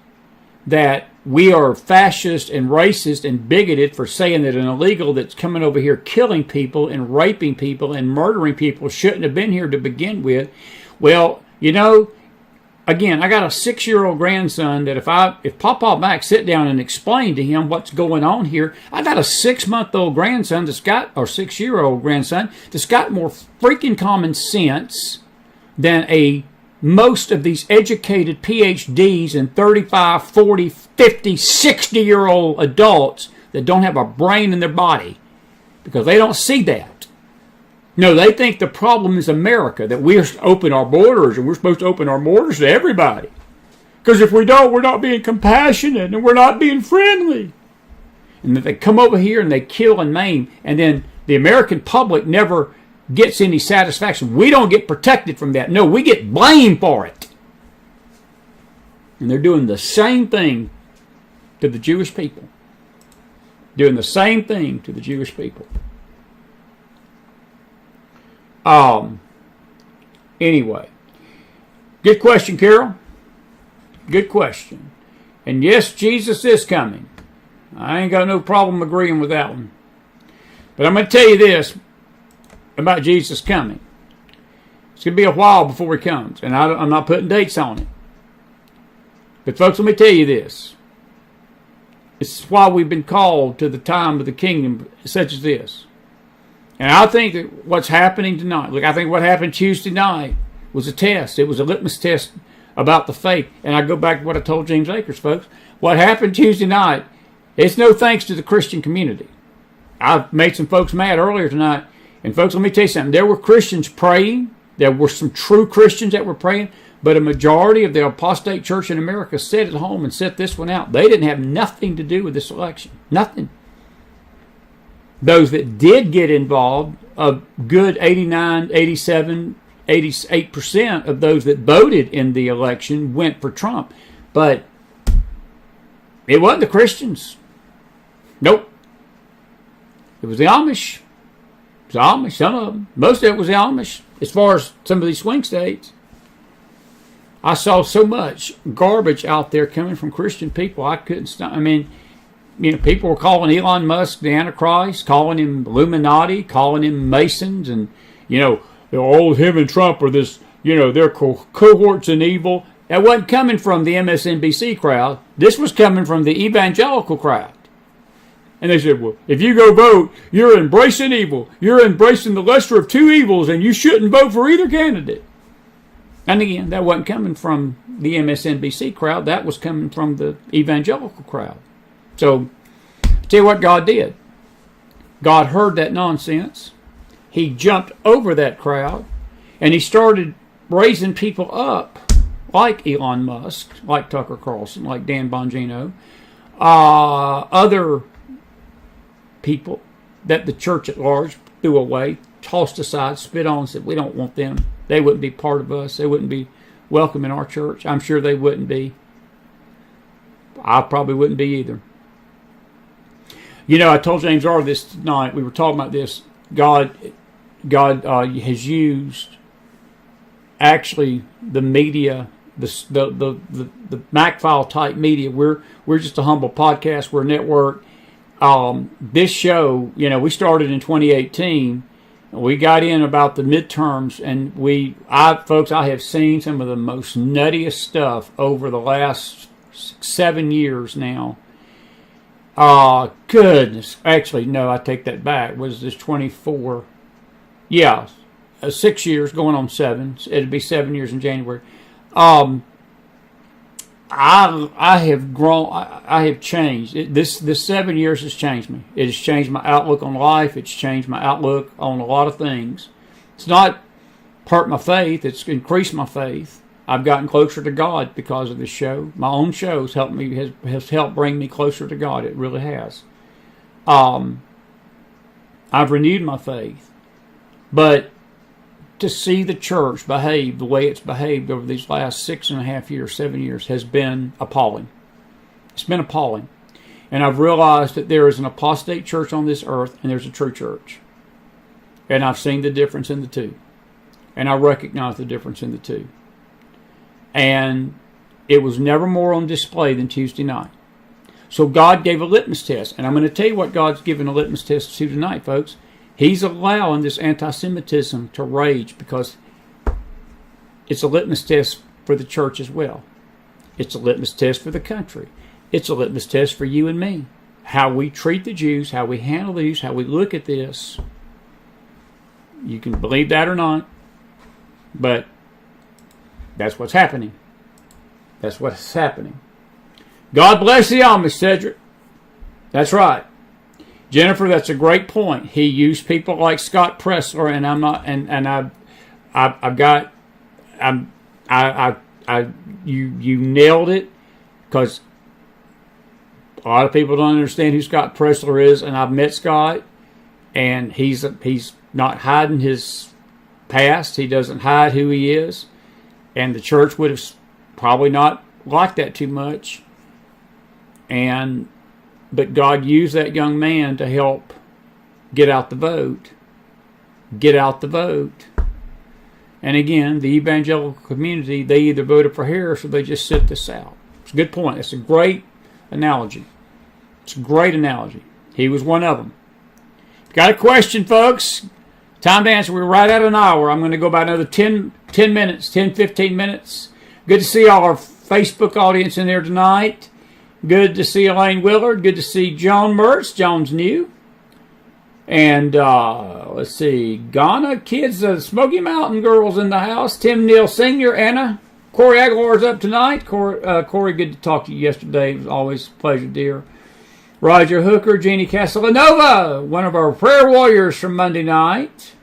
that we are fascist and racist and bigoted for saying that an illegal that's coming over here killing people and raping people and murdering people shouldn't have been here to begin with. Well, again, I got a 6-year-old grandson that if Papa Mac sit down and explain to him what's going on here, I got a 6-month-old grandson or 6-year-old grandson that's got more freaking common sense than most of these educated PhDs and 35, 40, 50, 60-year-old adults that don't have a brain in their body because they don't see that. No, they think the problem is America, that we're supposed to open our borders and we're supposed to open our borders to everybody. Because if we don't, we're not being compassionate and we're not being friendly. And that they come over here and they kill and maim, and then the American public never gets any satisfaction. We don't get protected from that. No, we get blamed for it. And they're doing the same thing to the Jewish people. Doing the same thing to the Jewish people. Anyway, good question, Carol. Good question. And yes, Jesus is coming. I ain't got no problem agreeing with that one. But I'm going to tell you this about Jesus coming. It's going to be a while before he comes, and I'm not putting dates on it. But folks, let me tell you this. It's why we've been called to the time of the kingdom such as this. And I think that what's happening tonight, look, I think what happened Tuesday night was a test. It was a litmus test about the faith. And I go back to what I told James Akers, folks. What happened Tuesday night, it's no thanks to the Christian community. I've made some folks mad earlier tonight. And folks, let me tell you something. There were Christians praying. There were some true Christians that were praying. But a majority of the apostate church in America sat at home and set this one out. They didn't have nothing to do with this election. Nothing. Those that did get involved, a good 89, 87, 88% of those that voted in the election went for Trump. But it wasn't the Christians. Nope. It was the Amish. It was the Amish, some of them. Most of it was the Amish, as far as some of these swing states. I saw so much garbage out there coming from Christian people, I couldn't stop. I mean, people were calling Elon Musk the Antichrist, calling him Illuminati, calling him Masons, and, him and Trump are this, they're cohorts in evil. That wasn't coming from the MSNBC crowd. This was coming from the evangelical crowd. And they said, well, if you go vote, you're embracing evil. You're embracing the lesser of two evils, and you shouldn't vote for either candidate. And again, that wasn't coming from the MSNBC crowd. That was coming from the evangelical crowd. So, I'll tell you what God did. God heard that nonsense. He jumped over that crowd, and he started raising people up like Elon Musk, like Tucker Carlson, like Dan Bongino, other people that the church at large threw away, tossed aside, spit on, said, we don't want them. They wouldn't be part of us. They wouldn't be welcome in our church. I'm sure they wouldn't be. I probably wouldn't be either. I told James R. this tonight. We were talking about this. God has used actually the media, the McFile type media. We're just a humble podcast. We're a network. this show, we started in 2018. We got in about the midterms, and I have seen some of the most nuttiest stuff over the last 7 years now. Goodness. Actually, no, I take that back. Was this 24? Yeah, 6 years, going on 7. It'd be 7 years in January. I have grown. I have changed. This 7 years has changed me. It has changed my outlook on life. It's changed my outlook on a lot of things. It's not hurt my faith. It's increased my faith. I've gotten closer to God because of this show. My own shows has helped bring me closer to God. It really has. I've renewed my faith, but to see the church behave the way it's behaved over these last 6.5 years, 7 years, has been appalling. It's been appalling. And I've realized that there is an apostate church on this earth, and there's a true church. And I've seen the difference in the two. And I recognize the difference in the two. And it was never more on display than Tuesday night. So God gave a litmus test. And I'm going to tell you what God's given a litmus test to tonight, folks. He's allowing this anti-Semitism to rage because it's a litmus test for the church as well. It's a litmus test for the country. It's a litmus test for you and me. How we treat the Jews, how we handle these, how we look at this. You can believe that or not, but that's what's happening. That's what's happening. God bless the Amish, Cedric. That's right. Jennifer, that's a great point. He used people like Scott Pressler, and I'm not, you nailed it, because a lot of people don't understand who Scott Pressler is, and I've met Scott, and he's not hiding his past. He doesn't hide who he is, and the church would have probably not liked that too much, but God used that young man to help get out the vote. Get out the vote. And again, the evangelical community, they either voted for Harris or they just sit this out. It's a good point. It's a great analogy. It's a great analogy. He was one of them. Got a question, folks? Time to answer. We're right at an hour. I'm going to go about another 10 minutes, 10, 15 minutes. Good to see all our Facebook audience in there tonight. Good to see Elaine Willard. Good to see Joan Mertz. Joan's new. And let's see. Ghana kids, the Smoky Mountain girls in the house. Tim Neal Sr., Anna. Corey Aguilar's up tonight. Corey, good to talk to you yesterday. It was always a pleasure, dear. Roger Hooker, Jeannie Castellanova, one of our prayer warriors from Monday night.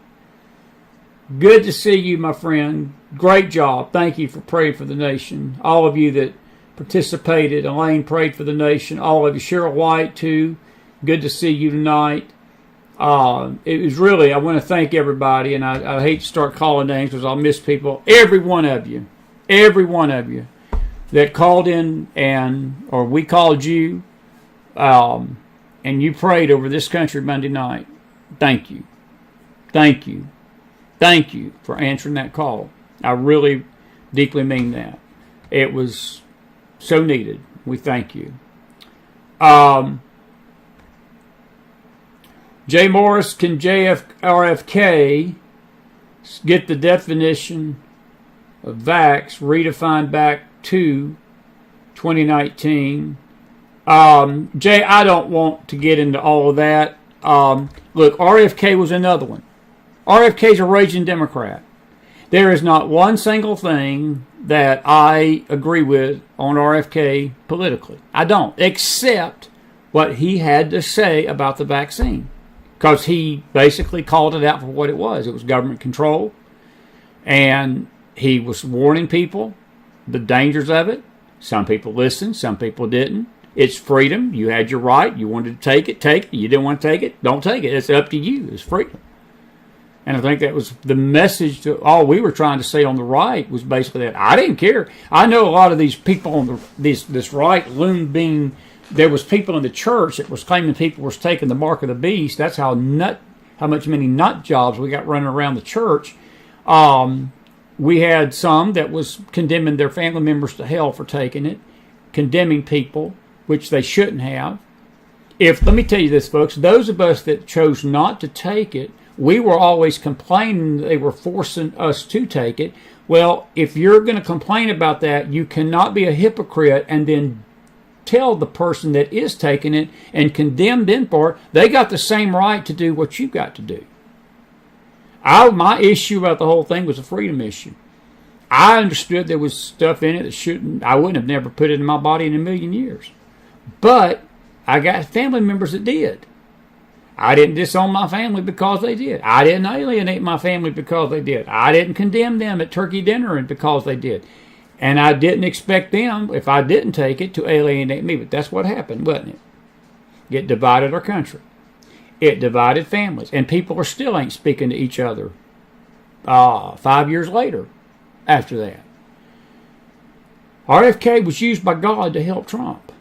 Good to see you, my friend. Great job. Thank you for praying for the nation. All of you that participated. Elaine prayed for the nation. All of you. Cheryl White, too. Good to see you tonight. It was really, I want to thank everybody, and I hate to start calling names because I'll miss people. Every one of you that called in, or we called you, and you prayed over this country Monday night. Thank you. Thank you. Thank you for answering that call. I really deeply mean that. It was so needed. We thank you. Jay Morris, can RFK get the definition of vax redefined back to 2019? Jay, I don't want to get into all of that. Look, RFK was another one. RFK's a raging Democrat. There is not one single thing that I agree with on RFK politically. I don't, except what he had to say about the vaccine. Because he basically called it out for what it was. It was government control. And he was warning people the dangers of it. Some people listened, some people didn't. It's freedom. You had your right. You wanted to take it, take it. You didn't want to take it, don't take it. It's up to you. It's freedom. And I think that was the message to all we were trying to say on the right, was basically that I didn't care. I know a lot of these people on this right loon being, there was people in the church that was claiming people was taking the mark of the beast. That's how many nut jobs we got running around the church. We had some that was condemning their family members to hell for taking it, condemning people, which they shouldn't have. let me tell you this, folks, those of us that chose not to take it, we were always complaining they were forcing us to take it. Well, if you're going to complain about that, you cannot be a hypocrite and then tell the person that is taking it and condemn them for it. They got the same right to do what you've got to do. My issue about the whole thing was a freedom issue. I understood there was stuff in it that I wouldn't have never put it in my body in a million years. But I got family members that did. I didn't disown my family because they did. I didn't alienate my family because they did. I didn't condemn them at turkey dinner because they did. And I didn't expect them, if I didn't take it, to alienate me. But that's what happened, wasn't it? It divided our country. It divided families. And people still ain't speaking to each other 5 years later after that. RFK was used by God to help Trump.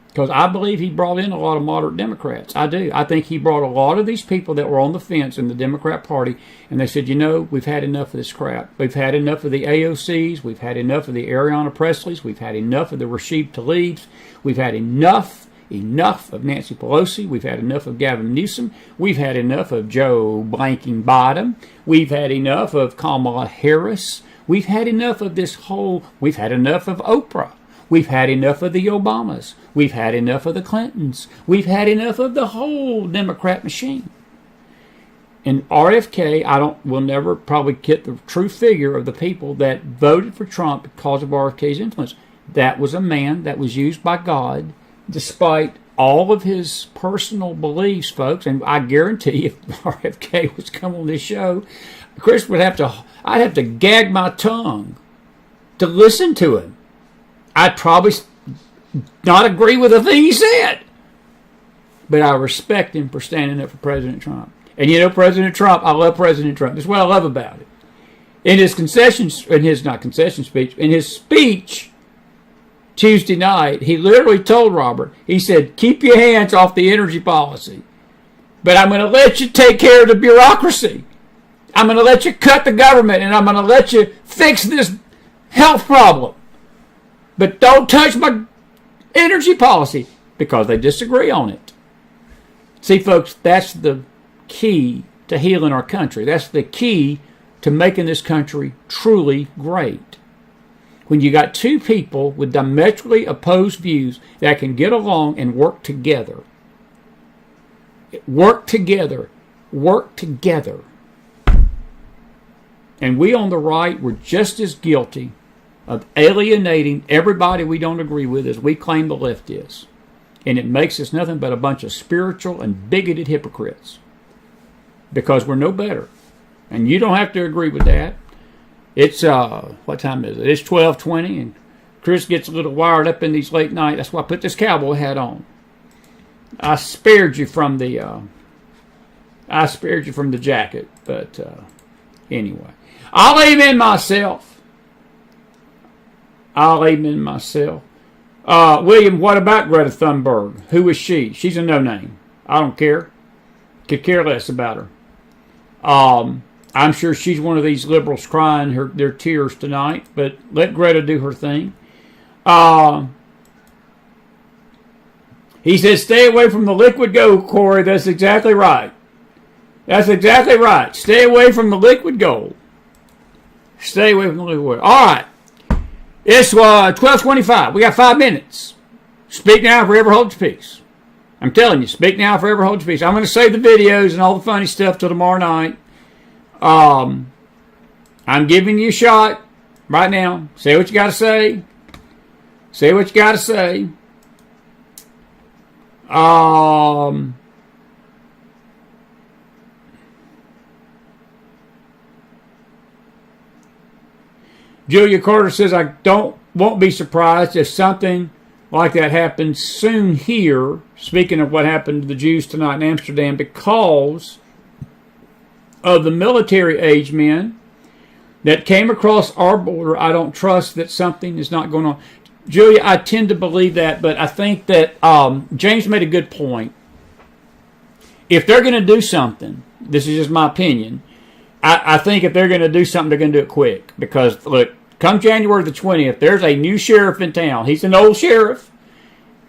Because I believe he brought in a lot of moderate Democrats. I do. I think he brought a lot of these people that were on the fence in the Democrat Party, and they said, we've had enough of this crap. We've had enough of the AOCs. We've had enough of the Ariana Presleys. We've had enough of the Rashid Tlaibs. We've had enough of Nancy Pelosi. We've had enough of Gavin Newsom. We've had enough of Joe Blanking Biden. We've had enough of Kamala Harris. We've had enough of we've had enough of Oprah. We've had enough of the Obamas. We've had enough of the Clintons. We've had enough of the whole Democrat machine. And RFK, we'll never probably get the true figure of the people that voted for Trump because of RFK's influence. That was a man that was used by God, despite all of his personal beliefs, folks. And I guarantee if RFK was coming on this show, Chris I'd have to gag my tongue to listen to him. I'd probably not agree with a thing he said. But I respect him for standing up for President Trump. And President Trump, I love President Trump. That's what I love about it. In his speech Tuesday night, he literally told Robert, he said, keep your hands off the energy policy. But I'm going to let you take care of the bureaucracy. I'm going to let you cut the government, and I'm going to let you fix this health problem. But don't touch my energy policy, because they disagree on it. See, folks, that's the key to healing our country. That's the key to making this country truly great. When you got two people with diametrically opposed views that can get along and work together. Work together. Work together. And we on the right were just as guilty of alienating everybody we don't agree with as we claim the left is. And it makes us nothing but a bunch of spiritual and bigoted hypocrites. Because we're no better. And you don't have to agree with that. It's, what time is it? It's 12:20, and Chris gets a little wired up in these late nights. That's why I put this cowboy hat on. I spared you from the jacket, but anyway. I'll amen myself. William, what about Greta Thunberg? Who is she? She's a no-name. I don't care. Could care less about her. I'm sure she's one of these liberals crying their tears tonight, but let Greta do her thing. He says, stay away from the liquid gold, Corey. That's exactly right. That's exactly right. Stay away from the liquid gold. Stay away from the liquid gold. All right. It's 12:25. We got 5 minutes. Speak now, forever hold your peace. I'm telling you, speak now, forever hold your peace. I'm going to save the videos and all the funny stuff till tomorrow night. I'm giving you a shot right now. Say what you got to say. Say what you got to say. Julia Carter says, won't be surprised if something like that happens soon here, speaking of what happened to the Jews tonight in Amsterdam, because of the military-age men that came across our border. I don't trust that something is not going on. Julia, I tend to believe that, but I think that James made a good point. If they're going to do something, this is just my opinion, I think if they're going to do something, they're going to do it quick. Because, look, come January the 20th, there's a new sheriff in town. He's an old sheriff.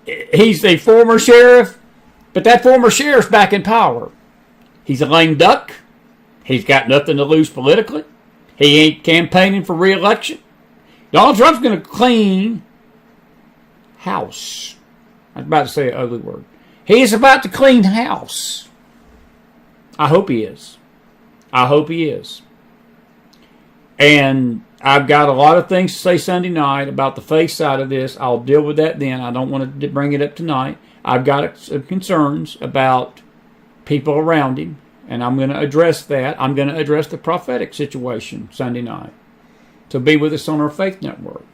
He's a former sheriff. But that former sheriff's back in power. He's a lame duck. He's got nothing to lose politically. He ain't campaigning for re-election. Donald Trump's going to clean house. I was about to say an ugly word. He is about to clean house. I hope he is. I hope he is. And I've got a lot of things to say Sunday night about the faith side of this. I'll deal with that then. I don't want to bring it up tonight. I've got some concerns about people around him, and I'm going to address that. I'm going to address the prophetic situation Sunday night. So be with us on our Faith Network.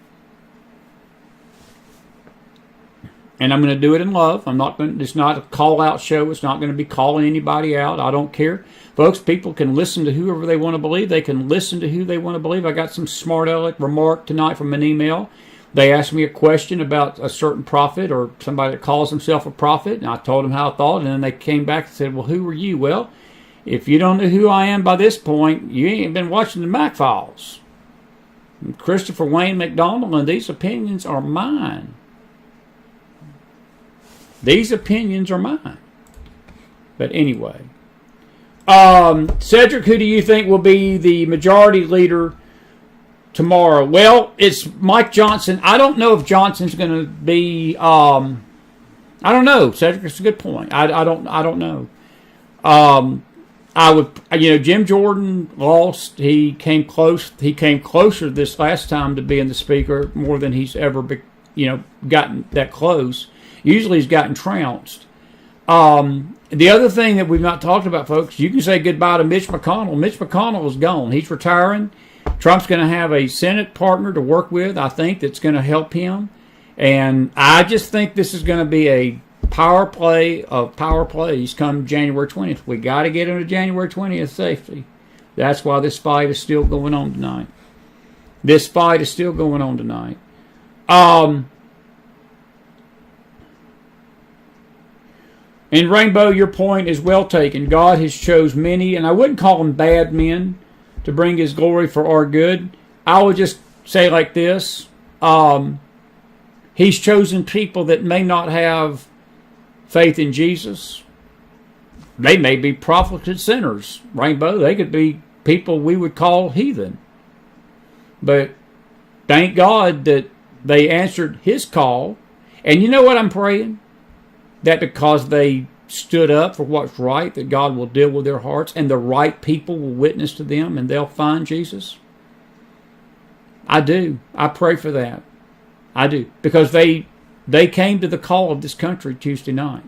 And I'm going to do it in love. It's not a call-out show. It's not going to be calling anybody out. I don't care. Folks, people can listen to whoever they want to believe. They can listen to who they want to believe. I got some smart aleck remark tonight from an email. They asked me a question about a certain prophet or somebody that calls himself a prophet, and I told them how I thought, and then they came back and said, well, who are you? Well, if you don't know who I am by this point, you ain't been watching the McFiles. Christopher Wayne McDonald, and these opinions are mine. These opinions are mine. But anyway. Cedric, who do you think will be the majority leader tomorrow? Well, it's Mike Johnson. I don't know if Johnson's going to be... I don't know, Cedric. It's a good point. I don't know. I would... Jim Jordan lost. He came close. He came closer this last time to being the speaker more than he's ever gotten that close. Usually he's gotten trounced. The other thing that we've not talked about, folks, you can say goodbye to Mitch McConnell. Mitch McConnell is gone. He's retiring. Trump's going to have a Senate partner to work with, I think, that's going to help him. And I just think this is going to be a power play of power plays come January 20th. We got to get into January 20th safely. That's why this fight is still going on tonight. This fight is still going on tonight. And Rainbow, your point is well taken. God has chose many, and I wouldn't call them bad men, to bring his glory for our good. I would just say like this. He's chosen people that may not have faith in Jesus. They may be profligate sinners, Rainbow. They could be people we would call heathen. But thank God that they answered his call. And you know what I'm praying? That because they stood up for what's right, that God will deal with their hearts and the right people will witness to them and they'll find Jesus. I do. I pray for that. I do. Because they came to the call of this country Tuesday night.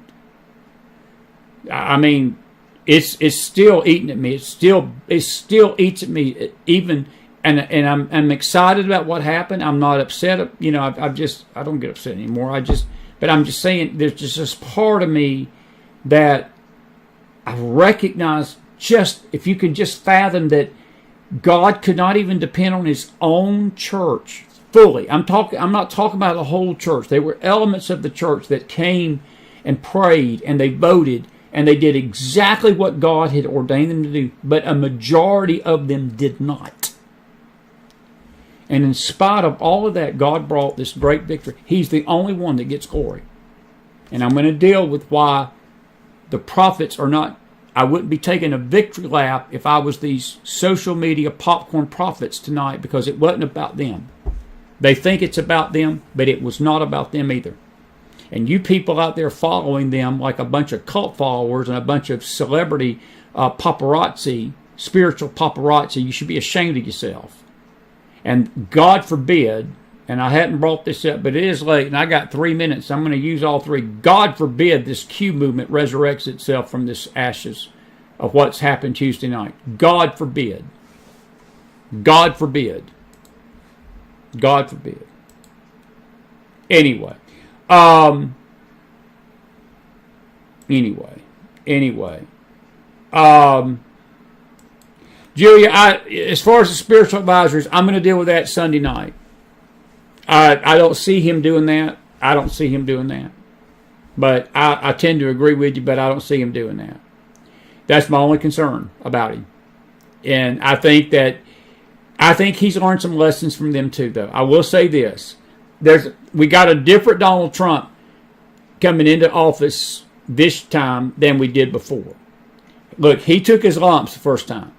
I mean, it's still eating at me. It still eats at me. Even and I'm excited about what happened. I'm not upset. I don't get upset anymore. But I'm just saying, there's just this part of me that I recognize, just if you can just fathom that God could not even depend on his own church fully. I'm not talking about the whole church. There were elements of the church that came and prayed and they voted and they did exactly what God had ordained them to do. But a majority of them did not. And in spite of all of that, God brought this great victory. He's the only one that gets glory. And I'm going to deal with why the prophets are not... I wouldn't be taking a victory lap if I was these social media popcorn prophets tonight, because it wasn't about them. They think it's about them, but it was not about them either. And you people out there following them like a bunch of cult followers and a bunch of celebrity paparazzi, spiritual paparazzi, you should be ashamed of yourself. And God forbid, and I hadn't brought this up, but it is late, and I got 3 minutes. I'm going to use all three. God forbid this Q movement resurrects itself from this ashes of what's happened Tuesday night. God forbid. God forbid. God forbid. Anyway. Julia, as far as the spiritual advisors, I'm going to deal with that Sunday night. I don't see him doing that. I don't see him doing that. But I tend to agree with you, but I don't see him doing that. That's my only concern about him. And I think he's learned some lessons from them too, though. I will say this. We got a different Donald Trump coming into office this time than we did before. Look, he took his lumps the first time.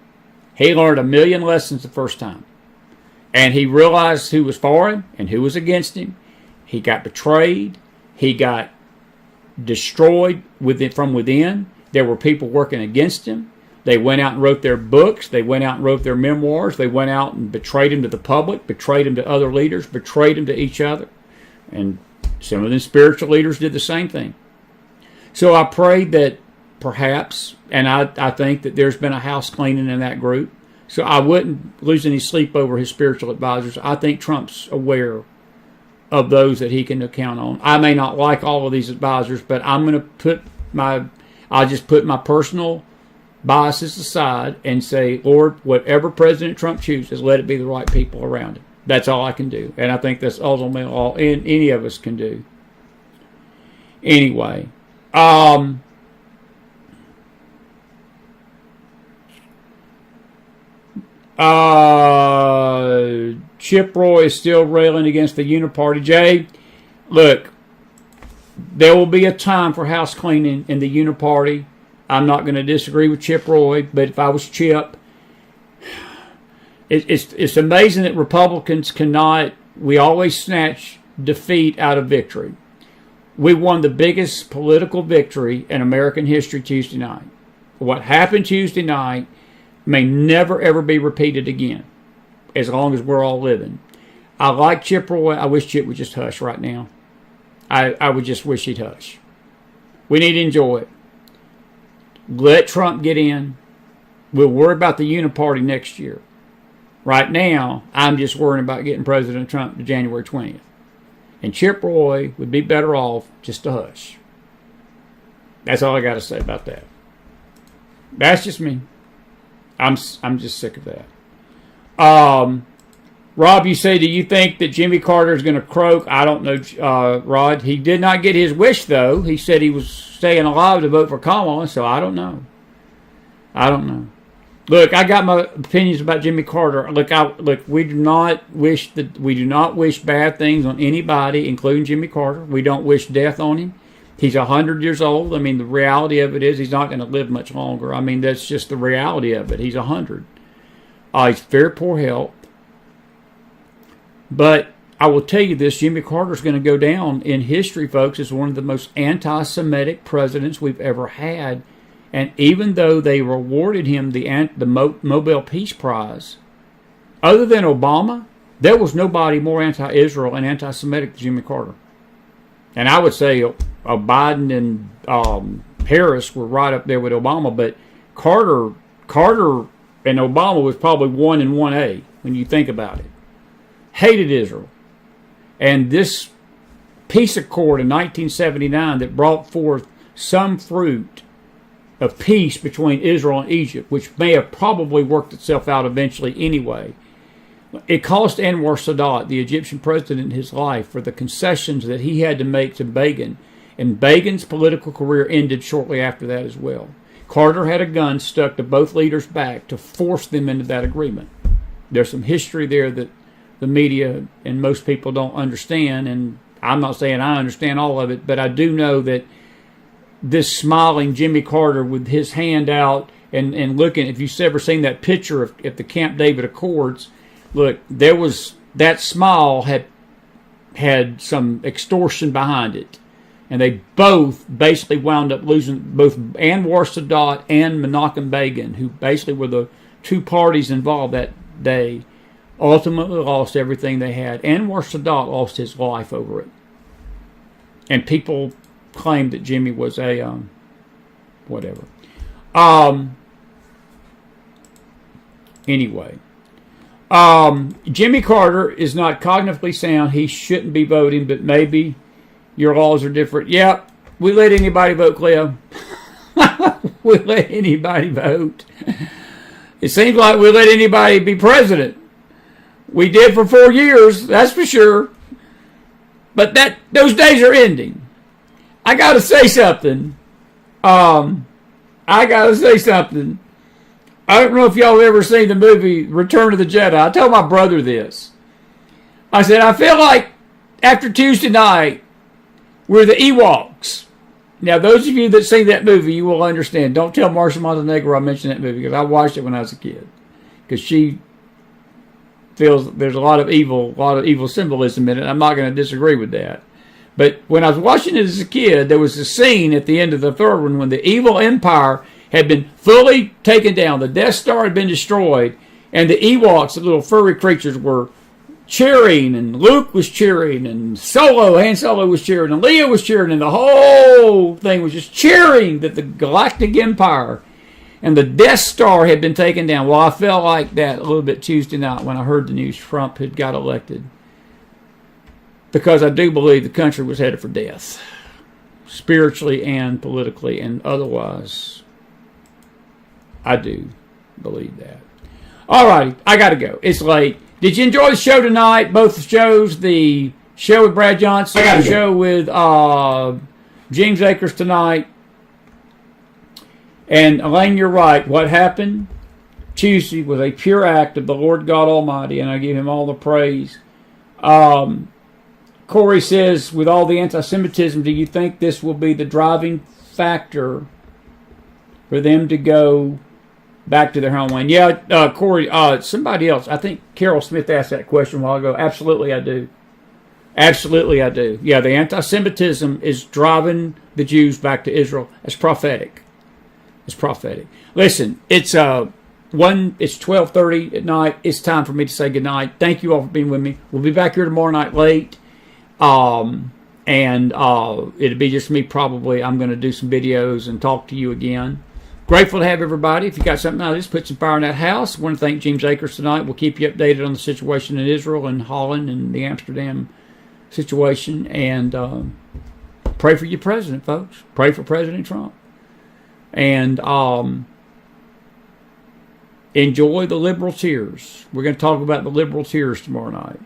He learned a million lessons the first time. And he realized who was for him and who was against him. He got betrayed. He got destroyed from within. There were people working against him. They went out and wrote their books. They went out and wrote their memoirs. They went out and betrayed him to the public, betrayed him to other leaders, betrayed him to each other. And some of the spiritual leaders did the same thing. So I pray that perhaps, and I think that there's been a house cleaning in that group. So I wouldn't lose any sleep over his spiritual advisors. I think Trump's aware of those that he can count on. I may not like all of these advisors, but I'm going to I'll just put my personal biases aside and say, Lord, whatever President Trump chooses, let it be the right people around him. That's all I can do. And I think that's ultimately all any of us can do. Anyway, Chip Roy is still railing against the Uniparty. Jay, look, there will be a time for house cleaning in the Uniparty. I'm not going to disagree with Chip Roy, but if I was Chip, it's amazing that Republicans cannot. We always snatch defeat out of victory. We won the biggest political victory in American history Tuesday night. What happened Tuesday night may never, ever be repeated again, as long as we're all living. I like Chip Roy. I wish Chip would just hush right now. I would just wish he'd hush. We need to enjoy it. Let Trump get in. We'll worry about the Uniparty next year. Right now, I'm just worrying about getting President Trump to January 20th. And Chip Roy would be better off just to hush. That's all I got to say about that. That's just me. I'm just sick of that. Rob, you say, do you think that Jimmy Carter is going to croak? I don't know, Rod. He did not get his wish, though. He said he was staying alive to vote for Kamala, so I don't know. Look, I got my opinions about Jimmy Carter. Look, we do not wish bad things on anybody, including Jimmy Carter. We don't wish death on him. He's 100 years old. I mean, the reality of it is he's not going to live much longer. I mean, that's just the reality of it. He's 100. He's very poor health. But I will tell you this, Jimmy Carter's going to go down in history, folks, as one of the most anti-Semitic presidents we've ever had. And even though they rewarded him the Nobel Peace Prize, other than Obama, there was nobody more anti-Israel and anti-Semitic than Jimmy Carter. And I would say Biden and Harris were right up there with Obama, but Carter and Obama was probably 1 and 1A when you think about it. Hated Israel. And this peace accord in 1979 that brought forth some fruit of peace between Israel and Egypt, which may have probably worked itself out eventually anyway, it cost Anwar Sadat, the Egyptian president, his life for the concessions that he had to make to Begin. And Begin's political career ended shortly after that as well. Carter had a gun stuck to both leaders' back to force them into that agreement. There's some history there that the media and most people don't understand, and I'm not saying I understand all of it, but I do know that this smiling Jimmy Carter with his hand out and looking, if you've ever seen that picture at the Camp David Accords, look, there was, that smile had some extortion behind it. And they both basically wound up losing, both Anwar Sadat and Menachem Begin, who basically were the two parties involved that day, ultimately lost everything they had. Anwar Sadat lost his life over it. And people claimed that Jimmy was a, whatever. Anyway. Jimmy Carter is not cognitively sound. He shouldn't be voting, but maybe your laws are different. Yep, we let anybody vote, Cleo. We let anybody vote. It seems like we let anybody be president. We did for 4 years, that's for sure. But those days are ending. I got to say something. I don't know if y'all have ever seen the movie Return of the Jedi. I told my brother this. I said, I feel like after Tuesday night, we're the Ewoks. Now, those of you that see that movie, you will understand. Don't tell Marsha Montenegro I mentioned that movie, because I watched it when I was a kid. Because she feels there's a lot of evil symbolism in it. I'm not going to disagree with that. But when I was watching it as a kid, there was a scene at the end of the third one when the evil empire had been fully taken down. The Death Star had been destroyed, and the Ewoks, the little furry creatures, were cheering, and Luke was cheering, and Han Solo was cheering, and Leia was cheering, and the whole thing was just cheering that the Galactic Empire and the Death Star had been taken down. Well, I felt like that a little bit Tuesday night when I heard the news Trump had got elected, because I do believe the country was headed for death, spiritually and politically and otherwise. I do believe that. All righty, I got to go. It's late. Did you enjoy the show tonight? Both shows, the show with Brad Johnson, the show with Jeemes Akers tonight. And Elaine, you're right. What happened Tuesday was a pure act of the Lord God Almighty, and I give him all the praise. Corey says, with all the anti-Semitism, do you think this will be the driving factor for them to go back to their homeland? Yeah, Corey, somebody else, I think Carol Smith asked that question a while ago. Absolutely, I do. Absolutely, I do. Yeah, the anti-Semitism is driving the Jews back to Israel. It's prophetic. It's prophetic. Listen, it's 12:30 at night. It's time for me to say goodnight. Thank you all for being with me. We'll be back here tomorrow night late. And it'll be just me probably. I'm going to do some videos and talk to you again. Grateful to have everybody. If you got something out of this, put some fire in that house. I want to thank Jeemes Akers tonight. We'll keep you updated on the situation in Israel and Holland and the Amsterdam situation. And pray for your president, folks. Pray for President Trump. And enjoy the liberal tears. We're going to talk about the liberal tears tomorrow night.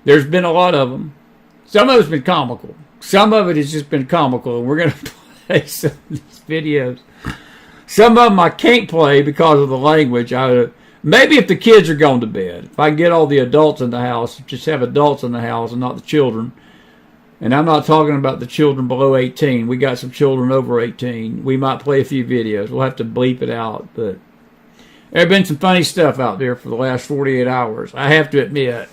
There's been a lot of them. Some of it's been comical. Some of it has just been comical. And we're going to play some of these videos. Some of them I can't play because of the language. Maybe if the kids are gone to bed. If I can get all the adults in the house, just have adults in the house and not the children. And I'm not talking about the children below 18. We got some children over 18. We might play a few videos. We'll have to bleep it out. But there's been some funny stuff out there for the last 48 hours. I have to admit.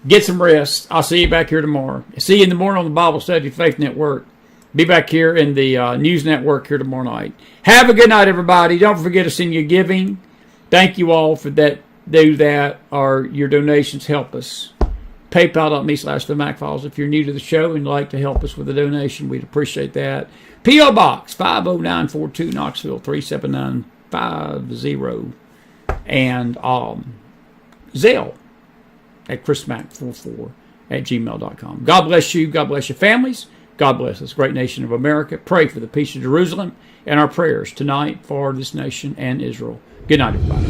Get some rest. I'll see you back here tomorrow. See you in the morning on the Bible Study Faith Network. Be back here in the News Network here tomorrow night. Have a good night, everybody. Don't forget to send your giving. Thank you all for that. Do that. Or your donations help us. PayPal.me/TheMcFiles. If you're new to the show and like to help us with a donation, we'd appreciate that. P.O. Box 50942 Knoxville 37950. And Zelle at chrismac44@gmail.com. God bless you. God bless your families. God bless this great nation of America. Pray for the peace of Jerusalem and our prayers tonight for this nation and Israel. Good night, everybody.